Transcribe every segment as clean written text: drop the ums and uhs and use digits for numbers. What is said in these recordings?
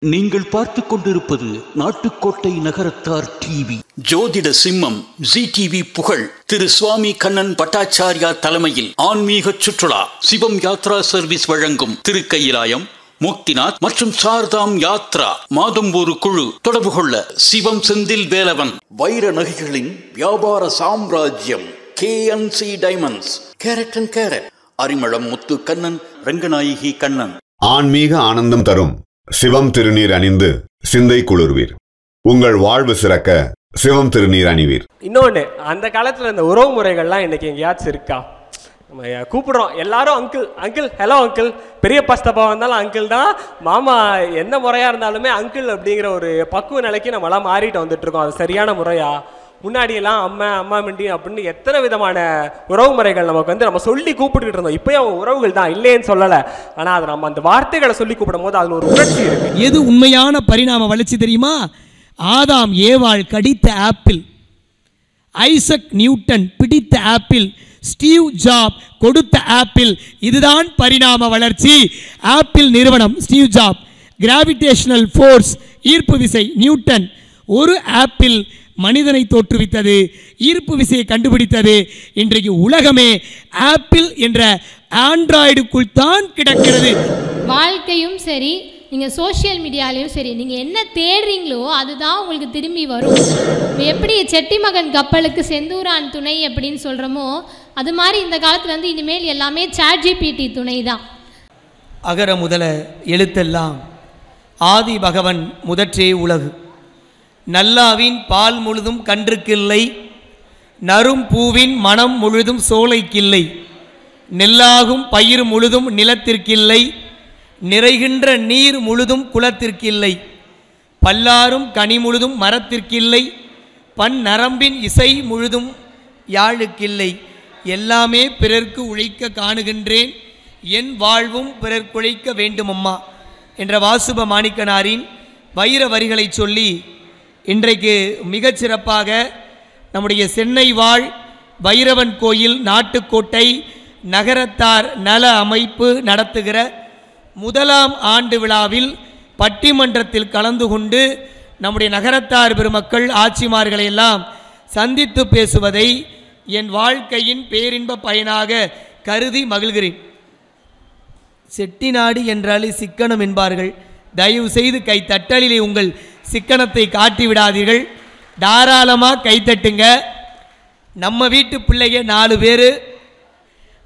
நீங்கள் பார்த்துக் கொண்டிருப்பது நாட்டுக்கோட்டை நகரத்தார் டிவி. ஜோதிட சிம்மம் ஜி டிவி புகழ் திரு சுவாமி கண்ணன் பட்டாச்சாரியா தலைமையில் ஆன்மீக சுற்றுலா சிவம் யாத்ரா சர்வீஸ் வழங்கும் திருக்கயிலாயம், முக்திநாத் மற்றும் சார்தாம் யாத்ரா. மாதம் ஒரு குழு. தொடர்பு கொள்ள சிவம் செந்தில் வேலவன். வைர நகைகளின் வியாபார சாம்ராஜ்யம் KNC diamonds, carat and carat. Arimalam Muthu Kannan, Ranganayaki Kannan. ஆன்மீக ஆனந்தம் தரும் சிவம் திருநீர் அணிந்து சிந்தை குளிர்வீர். உங்கள் வாழ்வு சிறக்க சிவம் திருநீர் அணிவீர். இன்னொன்று, அந்த காலத்தில் இந்த உறவு முறைகள்லாம் இன்னைக்கு எங்கேயாச்சும் இருக்கா? நம்ம கூப்பிடுறோம் எல்லாரும் அங்கிள் அங்கிள், ஹலோ அங்கிள். பெரிய பஸ்தப்பா வந்தாலும் அங்கிள் தான், மாமா எந்த முறையாக இருந்தாலுமே அங்கிள் அப்படிங்கிற ஒரு பக்குவ நிலைக்கு நம்மளாம் மாறிட்டு வந்துட்டு இருக்கோம். அது சரியான முறையா? முன்னாடியெல்லாம் அம்மா அம்மா மிண்டி அப்படின்னு எத்தனை விதமான உறவு முறைகள் நமக்கு நம்ம சொல்லி கூப்பிட்டுக்கிட்டு இருந்தோம். இப்போயும் அவங்க உறவுகள் தான், இல்லைன்னு சொல்லலை. ஆனால் அது நம்ம அந்த வார்த்தைகளை சொல்லி கூப்பிடும் போது அதில் ஒரு உணர்ச்சி இருக்கு. எது உண்மையான பரிணாம வளர்ச்சி தெரியுமா? ஆதாம் ஏவாள் கடித்த ஆப்பிள், ஐசக் நியூட்டன் பிடித்த ஆப்பிள், ஸ்டீவ் ஜாப் கொடுத்த ஆப்பிள். இதுதான் பரிணாம வளர்ச்சி. ஆப்பிள் நிறுவனம், ஸ்டீவ் ஜாப், கிராவிடேஷனல் ஃபோர்ஸ் ஈர்ப்பு விசை நியூட்டன். ஒரு ஆப்பிள் மனிதனை தோற்றுவித்தது, ஈர்ப்பு விசையை கண்டுபிடித்தது. இன்றைக்கு உலகமே ஆப்பிள் என்ற ஆண்ட்ராய்டுக்குள் தான் கிடக்கிறது. வாழ்க்கையும் சரி, நீங்கள் சோஷியல் மீடியாலையும் சரி, நீங்கள் என்ன தேடுறீங்களோ அதுதான் உங்களுக்கு திரும்பி வரும். எப்படி செட்டி மகன் கப்பலுக்கு செந்தூரான் துணை அப்படின்னு சொல்கிறோமோ, அது மாதிரி இந்த காலத்தில் இனிமேல் எல்லாமே ChatGPT துணை தான். அகர முதல எழுத்தெல்லாம் ஆதி பகவன் முதற்றே உலகு. நல்லாவின் பால் முழுதும் கன்றுக்கில்லை, நரும் பூவின் மனம் முழுதும் சோலைக்கில்லை, நெல்லாகும் பயிர் முழுதும் நிலத்திற்கில்லை, நிறைகின்ற நீர் முழுதும் குளத்திற்கில்லை, பல்லாரும் கனி முழுதும் மரத்திற்கில்லை, பன் நரம்பின் இசை முழுதும் யாழுக்கில்லை, எல்லாமே பிறர்க்கு உழைக்க காணுகின்றேன், என் வாழ்வும் பிறர்க்குழைக்க வேண்டுமம்மா என்ற வாசுப மாணிக்கனாரின் வைர வரிகளை சொல்லி இன்றைக்கு மிகச்சிறப்பாக நம்முடைய சென்னை வாழ் வைரவன் கோயில் நாட்டுக்கோட்டை நகரத்தார் நல அமைப்பு நடத்துகிற முதலாம் ஆண்டு விழாவில் பட்டிமன்றத்தில் கலந்து கொண்டு நம்முடைய நகரத்தார் பெருமக்கள் ஆட்சிமார்களை எல்லாம் சந்தித்து பேசுவதை என் வாழ்க்கையின் பேரின்ப பயனாக கருதி மகிழ்கிறேன். செட்டிநாடு என்றாலே சிக்கனம் என்பார்கள். தயவு செய்து கை தட்டலிலே உங்கள் சிக்கனத்தை காட்டிவிடாதீர்கள். தாராளமாக கைத்தட்டுங்க. நம்ம வீட்டு பிள்ளைங்க 4 பேர்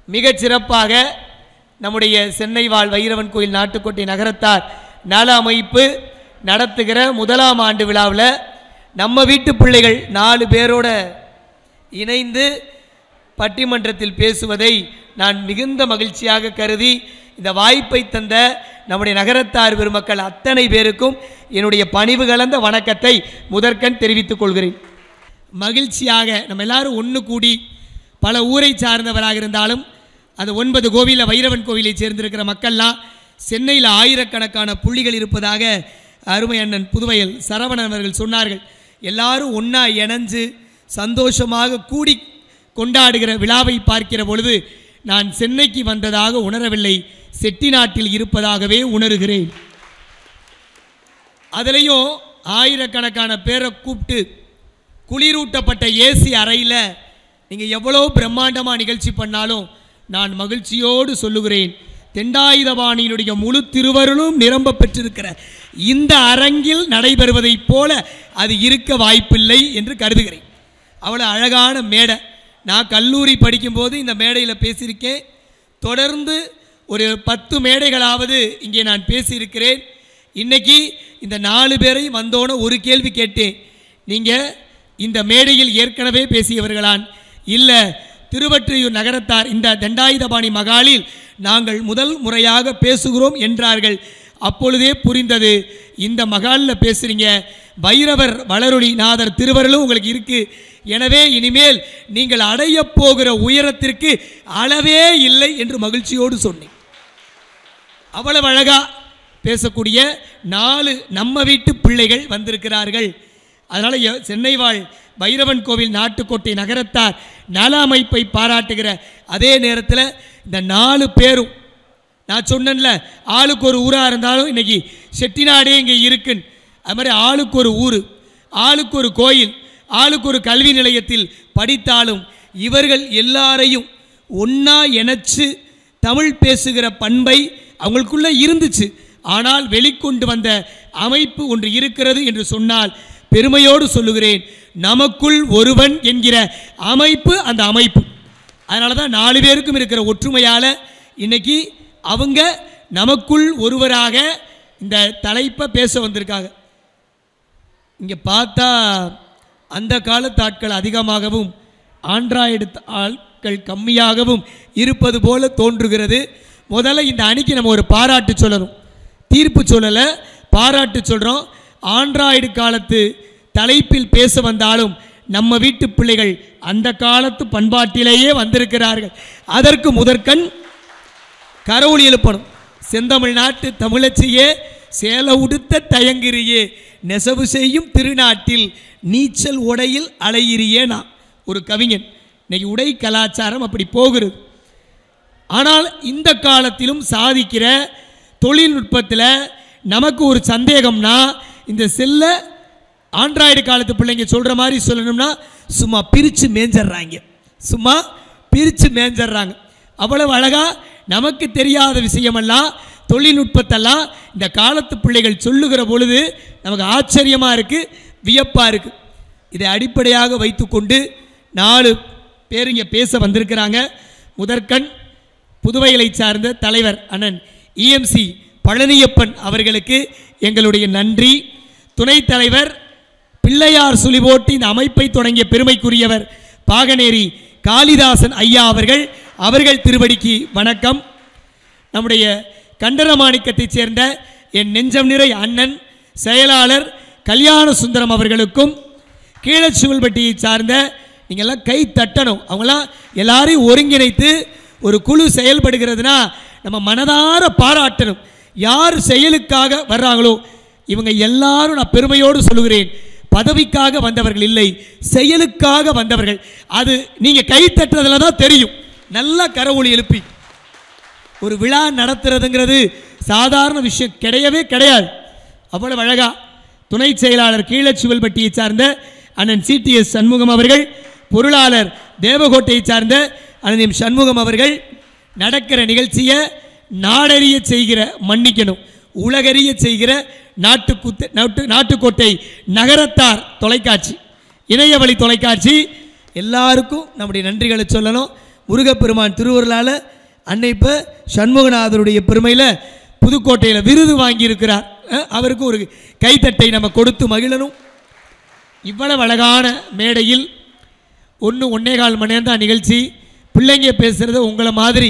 மிகச்சிறப்பாக நம்முடைய சென்னை வாழ் வைரவன் கோயில் நாட்டுக்கோட்டை நகரத்தார் நல அமைப்பு நடத்துகிற முதலாம் ஆண்டு விழாவில் நம்ம வீட்டு பிள்ளைகள் 4 பேரோட இணைந்து பட்டிமன்றத்தில் பேசுவதை நான் மிகுந்த மகிழ்ச்சியாக கருதி இந்த வாய்ப்பை தந்த நம்முடைய நகரத்தார் பெருமக்கள் அத்தனை பேருக்கும் என்னுடைய பணிவு கலந்த வணக்கத்தை முதற்கண் தெரிவித்துக் கொள்கிறேன். மகிழ்ச்சியாக நம்ம எல்லாரும் ஒன்று கூடி, பல ஊரை சார்ந்தவராக இருந்தாலும் அந்த 9 கோவிலில் வைரவன் கோவிலை சேர்ந்திருக்கிற மக்கள்லாம் சென்னையில் ஆயிரக்கணக்கான புள்ளிகள் இருப்பதாக அருமை அண்ணன் புதுவையில் சரவணன் அவர்கள் சொன்னார்கள். எல்லாரும் ஒன்றா இணைஞ்சு சந்தோஷமாக கூடி கொண்டாடுகிற விழாவை பார்க்கிற பொழுது நான் சென்னைக்கு வந்ததாக உணரவில்லை, செட்டிநாட்டில் இருப்பதாகவே உணர்கிறேன். அதிலையும் ஆயிரக்கணக்கான பேரை கூப்பிட்டு குளிரூட்டப்பட்ட ஏசி அறையில் நீங்கள் எவ்வளோ பிரம்மாண்டமாக நிகழ்ச்சி பண்ணாலும் நான் மகிழ்ச்சியோடு சொல்லுகிறேன், தெண்டாயுதபாணியினுடைய முழு திருவருளும் நிரம்ப பெற்றிருக்கிற இந்த அரங்கில் நடைபெறுவதைப் போல அது இருக்க வாய்ப்பில்லை என்று கருதுகிறேன். அவ்வளோ அழகான மேடை. நான் கல்லூரி படிக்கும்போது இந்த மேடையில் பேசியிருக்கேன். தொடர்ந்து ஒரு 10 மேடைகளாவது இங்கே நான் பேசியிருக்கிறேன். இன்றைக்கி இந்த 4 பேரையும் வந்தோன்னு ஒரு கேள்வி கேட்டேன். நீங்கள் இந்த மேடையில் ஏற்கனவே பேசியவர்களான்? இல்லை, திருவொற்றியூர் நகரத்தார் இந்த தண்டாயுதபாணி மகாலில் நாங்கள் முதல் முறையாக பேசுகிறோம் என்றார்கள். அப்பொழுதே புரிந்தது, இந்த மகாலில் பேசுகிறீங்க, வைரவர் வளரொளி நாதர் திருவருளும் உங்களுக்கு இருக்குது. எனவே இனிமேல் நீங்கள் அடைய போகிற உயரத்திற்கு அளவே இல்லை என்று மகிழ்ச்சியோடு சொன்னேன். அவ்வளவு அழகா பேசக்கூடிய 4 நம்ம வீட்டு பிள்ளைகள் வந்திருக்கிறார்கள். அதனால் சென்னை வாழ் வைரவன் கோவில் நாட்டுக்கோட்டை நகரத்தார் நல அமைப்பை பாராட்டுகிற அதே நேரத்தில் இந்த 4 பேரும் நான் சொன்னேன்ல, ஆளுக்கு ஒரு ஊராக இருந்தாலும் இன்னைக்கு செட்டிநாடே இங்கே இருக்குன்னு. அது மாதிரி ஆளுக்கு ஒரு ஊர், ஆளுக்கு ஒரு கோயில், ஆளுக்கு ஒரு கல்வி நிலையத்தில் படித்தாலும் இவர்கள் எல்லாரையும் ஒன்றா இணைச்சு தமிழ் பேசுகிற பண்பை அவங்களுக்குள்ளே இருந்துச்சு. ஆனால் வெளிக்கொண்டு வந்த அமைப்பு ஒன்று இருக்கிறது என்று சொன்னால் பெருமையோடு சொல்லுகிறேன், நமக்குள் ஒருவன் என்கிற அமைப்பு அந்த அமைப்பு. அதனால தான் 4 பேருக்கும் இருக்கிற ஒற்றுமையால் இன்னைக்கு அவங்க நமக்குள் ஒருவராக இந்த தலைப்பை பேச வந்திருக்காங்க. இங்கே பார்த்தா அந்த காலத்து ஆட்கள் அதிகமாகவும் ஆண்ட்ராய்டு ஆட்கள் கம்மியாகவும் இருப்பது போல தோன்றுகிறது. முதல்ல இந்த அணிக்கு நம்ம ஒரு பாராட்டு சொல்லணும், தீர்ப்பு சொல்லலை, பாராட்டு சொல்கிறோம். ஆண்ட்ராய்டு காலத்து தலைப்பில் பேச வந்தாலும் நம்ம வீட்டு பிள்ளைகள் அந்த காலத்து பண்பாட்டிலேயே வந்திருக்கிறார்கள். அதற்கு முதற்கண் கரவொலி எழுப்பணும். செந்தமிழ்நாட்டு தமிழச்சியே சேல உடுத்த தயங்கிரியே நெசவு செய்யும் திருநாட்டில் நீச்சல் உடையில் அலையிறியே. நான் ஒரு கவிஞன். இன்னைக்கு உடை கலாச்சாரம் அப்படி போகிறது. ஆனால் இந்த காலத்திலும் சாதிக்கிற தொழில்நுட்பத்தில் நமக்கு ஒரு சந்தேகம்னா, இந்த செல்ல ஆண்ட்ராய்டு காலத்து பிள்ளைங்க சொல்கிற மாதிரி சொல்லணும்னா சும்மா பிரித்து மேஞ்சிட்றாங்க, சும்மா பிரித்து மேஞ்சிட்றாங்க. அவ்வளவு அழகாக நமக்கு தெரியாத விஷயமெல்லாம் தொழில்நுட்பத்தெல்லாம் இந்த காலத்து பிள்ளைகள் சொல்லுகிற பொழுது நமக்கு ஆச்சரியமாக இருக்குது, வியப்பாக இருக்குது. இதை அடிப்படையாக வைத்துக்கொண்டு 4 பேர் இங்கே பேச வந்திருக்கிறாங்க. முதற்கண் புதுவைகளை சார்ந்த தலைவர் அண்ணன் இஎம்சி பழனியப்பன் அவர்களுக்கு எங்களுடைய நன்றி. துணைத் தலைவர் பிள்ளையார் சுழி போட்டு இந்த அமைப்பை தொடங்கிய பெருமைக்குரியவர் பாகனேரி காளிதாசன் ஐயா அவர்கள் திருவடிக்கு வணக்கம். நம்முடைய கண்டரமாணிக்கத்தைச் சேர்ந்த என் நெஞ்சம் நிறை அண்ணன் செயலாளர் கல்யாண சுந்தரம் அவர்களுக்கும், கீழச்சுவல்பட்டியை சார்ந்த நீங்கள்லாம் கை தட்டணும். அவங்களாம் எல்லாரையும் ஒருங்கிணைத்து ஒரு குழு செயல்படுகிறதுனா நம்ம மனதார பாராட்டணும். யார் செயலுக்காக வர்றாங்களோ இவங்க எல்லாரும் நான் பெருமையோடு சொல்லுகிறேன், பதவிக்காக வந்தவர்கள் இல்லை, செயலுக்காக வந்தவர்கள். அது நீங்கள் கை தட்டுறதுல தான் தெரியும். நல்லா கரவொலி எழுப்பி ஒரு விழா நடத்துறதுங்கிறது சாதாரண விஷயம் கிடையவே கிடையாது. அவ்வளவு அழகா துணை செயலாளர் கீழச்சுவல்பட்டியை சார்ந்த அண்ணன் சிடிஎஸ் சண்முகம் அவர்கள், பொருளாளர் தேவகோட்டையை சார்ந்த அண்ணன் சண்முகம் அவர்கள் நடக்கிற நிகழ்ச்சியை நாடறிய செய்கிற, மன்னிக்கணும், உலகறிய செய்கிற நாட்டுக்கோட்டை நகரத்தார் தொலைக்காட்சி, இணையவழி தொலைக்காட்சி எல்லாருக்கும் நம்முடைய நன்றிகளை சொல்லணும். முருகப்பெருமான் திருவருளால் அன்னை இப்போ சண்முகநாதருடைய பெருமையில் புதுக்கோட்டையில் விருது வாங்கியிருக்கிறார். அவருக்கு ஒரு கைத்தட்டை நம்ம கொடுத்து மகிழணும். இவ்வளவு அழகான மேடையில் 1.25 மணி நேரம் தான் நிகழ்ச்சி. பிள்ளைங்க பேசுகிறத உங்களை மாதிரி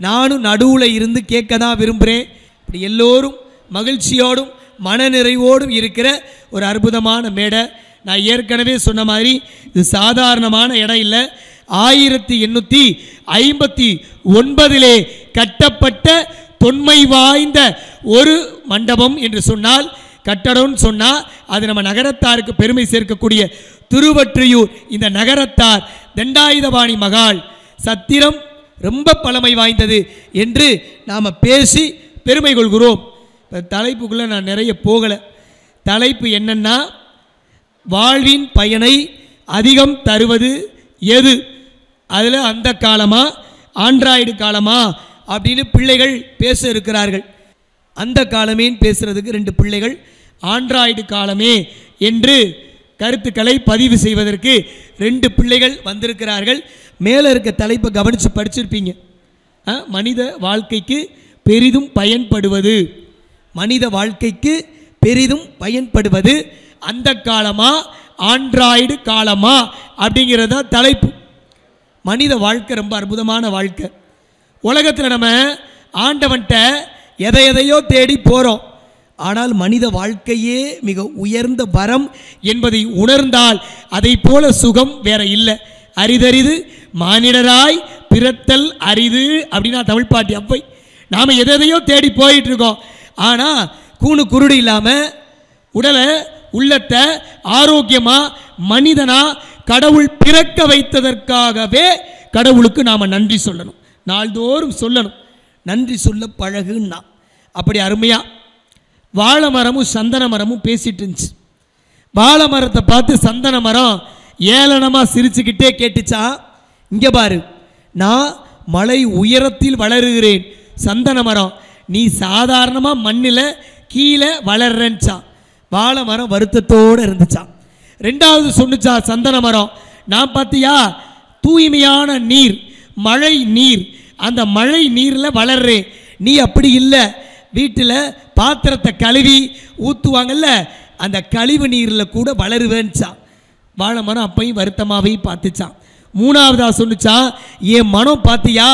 நானும் நடுவில் இருந்து கேட்க தான் விரும்புகிறேன். இப்படி எல்லோரும் மகிழ்ச்சியோடும் மனநிறைவோடும் இருக்கிற ஒரு அற்புதமான மேடை. நான் ஏற்கனவே சொன்ன மாதிரி இது சாதாரணமான இடம் இல்லை. 1859 கட்டப்பட்ட தொன்மை வாய்ந்த ஒரு மண்டபம் என்று சொன்னால், கட்டடம்னு சொன்னால் அது நம்ம நகரத்தாருக்கு பெருமை சேர்க்கக்கூடிய திருவொற்றியூர் இந்த நகரத்தார் தண்டாயுதபாணி மகால் சத்திரம் ரொம்ப பழமை வாய்ந்தது என்று நாம் பேசி பெருமை கொள்கிறோம். தலைப்புக்குள்ளே நான் நிறைய போகலை. தலைப்பு என்னன்னா, வாழ்வின் பயனை அதிகம் தருவது எது? அதில் அந்த காலமா ஆண்ட்ராய்டு காலமா அப்படின்னு பிள்ளைகள் பேச இருக்கிறார்கள். அந்த காலமேன்னு பேசுகிறதுக்கு 2 பிள்ளைகள் ஆண்ட்ராய்டு காலமே என்று கருத்துக்களை பதிவு செய்வதற்கு 2 பிள்ளைகள் வந்திருக்கிறார்கள். மேலே இருக்க தலைப்பை கவனித்து படிச்சிருப்பீங்க. மனித வாழ்க்கைக்கு பெரிதும் பயன்படுவது, மனித வாழ்க்கைக்கு பெரிதும் பயன்படுவது அந்த காலமா ஆண்ட்ராய்டு காலமா அப்படிங்கிறது தான் தலைப்பு. மனித வாழ்க்கை ரொம்ப அற்புதமான வாழ்க்கை. உலகத்தில் நம்ம ஆண்டவன்கிட்ட எதையோ தேடி போகிறோம். ஆனால் மனித வாழ்க்கையே மிக உயர்ந்த வரம் என்பதை உணர்ந்தால் அதை போல சுகம் வேற இல்லை. அரிதரிது மானிடராய் பிறத்தல் அரிது அப்படின்னா தமிழ் பாட்டி அவ்வை. நாம் எதையோ தேடி போயிட்டு இருக்கோம். ஆனால் கூணு குருடு இல்லாமல் உடலை உள்ளத்தை ஆரோக்கியமாக மனிதனாக கடவுள் பிறக்க வைத்ததற்காகவே கடவுளுக்கு நாம் நன்றி சொல்லணும், நாள்தோறும் சொல்லணும். நன்றி சொல்ல பழகுன்னா அப்படி அருமையாக வாழை மரமும் சந்தன மரமும் பேசிட்டு இருந்துச்சு. வாழை மரத்தை பார்த்து சந்தன மரம் ஏளனமாக சிரிச்சுக்கிட்டே கேட்டுச்சா, இங்கே பாரு, நான் மலை உயரத்தில் வளருகிறேன், சந்தன மரம் நீ சாதாரணமாக மண்ணில் கீழே வளர்றேன்ச்சா. வாழை மரம் வருத்தத்தோடு இருந்துச்சான். ரெண்டாவது சொன்னுச்சா சந்தன மரம், நான் பார்த்தியா தூய்மையான நீர், மழை நீர், அந்த மழை நீரில் வளர்றேன், நீ அப்படி இல்லை, வீட்டில் பாத்திரத்தை கழுவி ஊற்றுவாங்கல்ல அந்த கழிவு நீரில் கூட வளருவேன்ச்சான். வாழை மரம் அப்பையும் வருத்தமாகவே பார்த்துச்சான். மூணாவதாக சொன்னிச்சா, என் மனம் பார்த்தியா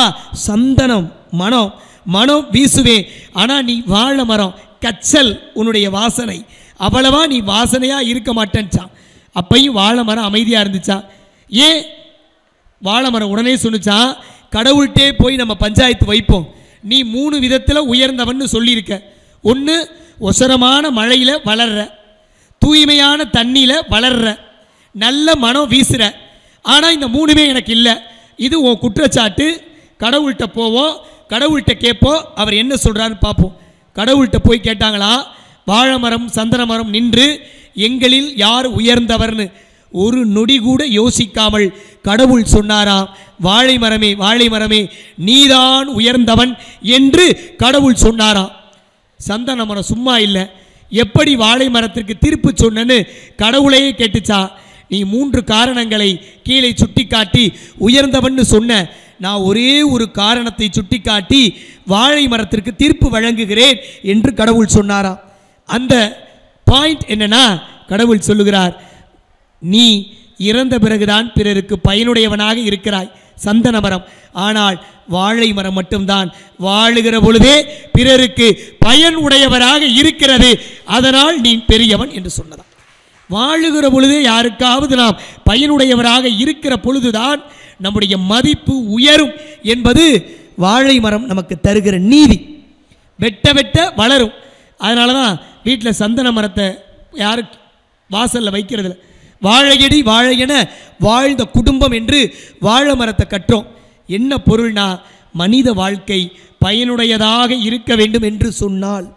சந்தனம் மனம், மனம் வீசுவேன், ஆனால் நீ வாழை மரம் கச்சல், உன்னுடைய வாசனை அவ்வளவா நீ வாசனையாக இருக்க மாட்டேன்ச்சான். அப்பையும் வாழை மரம் அமைதியாக இருந்துச்சா. ஏன் வாழை மரம் உடனே சொன்னிச்சா, கடவுள்கிட்டே போய் நம்ம பஞ்சாயத்து வைப்போம், நீ 3 விதத்தில் உயர்ந்தவன்னு சொல்லியிருக்க. ஒன்று ஒசரமான மழையில் வளர்ற, தூய்மையான தண்ணியில் வளர்ற, நல்ல மனம் வீசுகிற, ஆனால் இந்த 3மே எனக்கு இல்லை, இது உன் குற்றச்சாட்டு. கடவுள்கிட்ட போவோம், கடவுள்கிட்ட கேட்போம், அவர் என்ன சொல்கிறான்னு பார்ப்போம். கடவுள்கிட்ட போய் கேட்டாங்களா, வாழை மரம் சந்தன மரம் நின்று எங்களில் யார் உயர்ந்தவர்னு ஒரு நொடி கூட யோசிக்காமல் கடவுள் சொன்னாராம், வாழை மரமே வாழை மரமே நீதான் உயர்ந்தவன் என்று கடவுள் சொன்னாராம். சந்தன மரம் சும்மா இல்லை, எப்படி வாழை மரத்திற்கு தீர்ப்பு சொன்னன்னு கடவுளையே கேட்டுச்சா. நீ 3 காரணங்களை கீழே சுட்டி காட்டி உயர்ந்தவன் சொன்ன, நான் ஒரே ஒரு காரணத்தை சுட்டி காட்டி வாழை மரத்திற்கு தீர்ப்பு வழங்குகிறேன் என்று கடவுள் சொன்னாராம். அந்த பாயிண்ட் என்னன்னா, கடவுள் சொல்லுகிறார், நீ இறந்த பிறகுதான் பிறருக்கு பயனுடையவனாக இருக்கிறாய் சந்தன மரம், ஆனால் வாழை மரம் மட்டும்தான் வாழுகிற பொழுதே பிறருக்கு பயன் உடையவராக இருக்கிறது, அதனால் நீ பெரியவன் என்று சொன்னதாம். வாழுகிற பொழுதே யாருக்காவது நாம் பயனுடையவராக இருக்கிற பொழுதுதான் நம்முடைய மதிப்பு உயரும் என்பது வாழை மரம் நமக்கு தருகிற நீதி. வெட்ட வெட்ட வளரும். அதனால தான் வீட்டில் சந்தன மரத்தை யாரும் வாசலில் வைக்கிறதில்ல. வாழையடி வாழையென வாழ்ந்த குடும்பம் என்று வாழை மரத்தை கட்டுறோம். என்ன பொருள்னா, மனித வாழ்க்கை பயனுடையதாக இருக்க வேண்டும் என்று சொன்னால்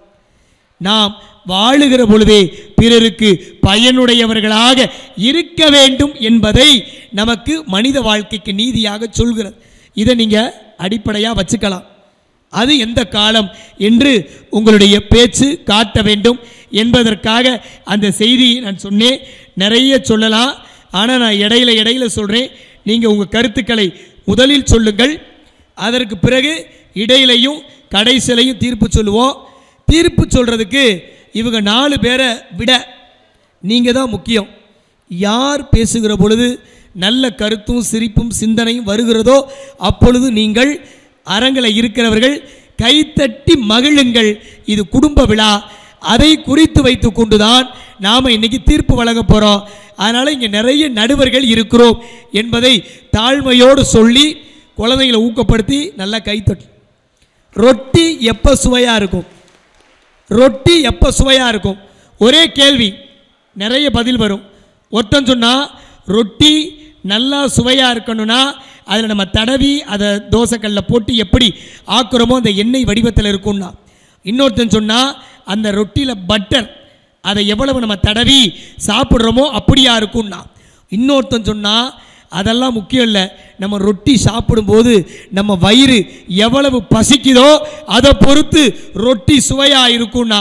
நாம் வாழுகிற பொழுதே பிறருக்கு பயனுடையவர்களாக இருக்க வேண்டும் என்பதை நமக்கு மனித வாழ்க்கைக்கு நீதியாக சொல்கிறது. இதை நீங்கள் அடிப்படையாக வச்சுக்கலாம். அது எந்த காலம் என்று உங்களுடைய பேச்சு காட்ட வேண்டும் என்பதற்காக அந்த செய்தியை நான் சொன்னேன். நிறைய சொல்லலாம், ஆனால் நான் இடையில சொல்கிறேன். நீங்கள் உங்கள் கருத்துக்களை முதலில் சொல்லுங்கள், அதற்கு பிறகு இடையிலையும் கடைசிலையும் தீர்ப்பு சொல்லுவோம். தீர்ப்பு சொல்கிறதுக்கு இவங்க 4 பேரை விட நீங்கள் தான் முக்கியம். யார் பேசுகிற பொழுது நல்ல கருத்தும் சிரிப்பும் சிந்தனையும் வருகிறதோ அப்பொழுது நீங்கள் அரங்கில் இருக்கிறவர்கள் கைத்தட்டி மகிழுங்கள். இது குடும்ப விழா, அதை குறித்து வைத்து கொண்டுதான் நாம் இன்னைக்கு தீர்ப்பு வழங்க போகிறோம். அதனால் இங்கே நிறைய நடுவர்கள் இருக்கிறோம் என்பதை தாழ்மையோடு சொல்லி குழந்தைகளை ஊக்கப்படுத்தி நல்லா கைத்தட்டு. ரொட்டி எப்போ சுவையாக இருக்கும்? ரொட்டி எப்போ சுவையாக இருக்கும்? ஒரே கேள்வி, நிறைய பதில் வரும். ஒருத்தன் சொன்னால் ரொட்டி நல்லா சுவையாக இருக்கணும்னா அதில் நம்ம தடவி அதை தோசைக்கல்லில் போட்டு எப்படி ஆக்குறோமோ அந்த எண்ணெய் வடிவத்தில் இருக்கும்னா. இன்னொருத்தன் சொன்னால் அந்த ரொட்டியில் பட்டர் அதை எவ்வளவு நம்ம தடவி சாப்பிட்றோமோ அப்படியா இருக்கும்னா. இன்னொருத்தன் சொன்னால் அதெல்லாம் முக்கியம் இல்லை, நம்ம ரொட்டி சாப்பிடும்போது நம்ம வயிறு எவ்வளவு பசிக்குதோ அதை பொறுத்து ரொட்டி சுவையாக இருக்கும்னா.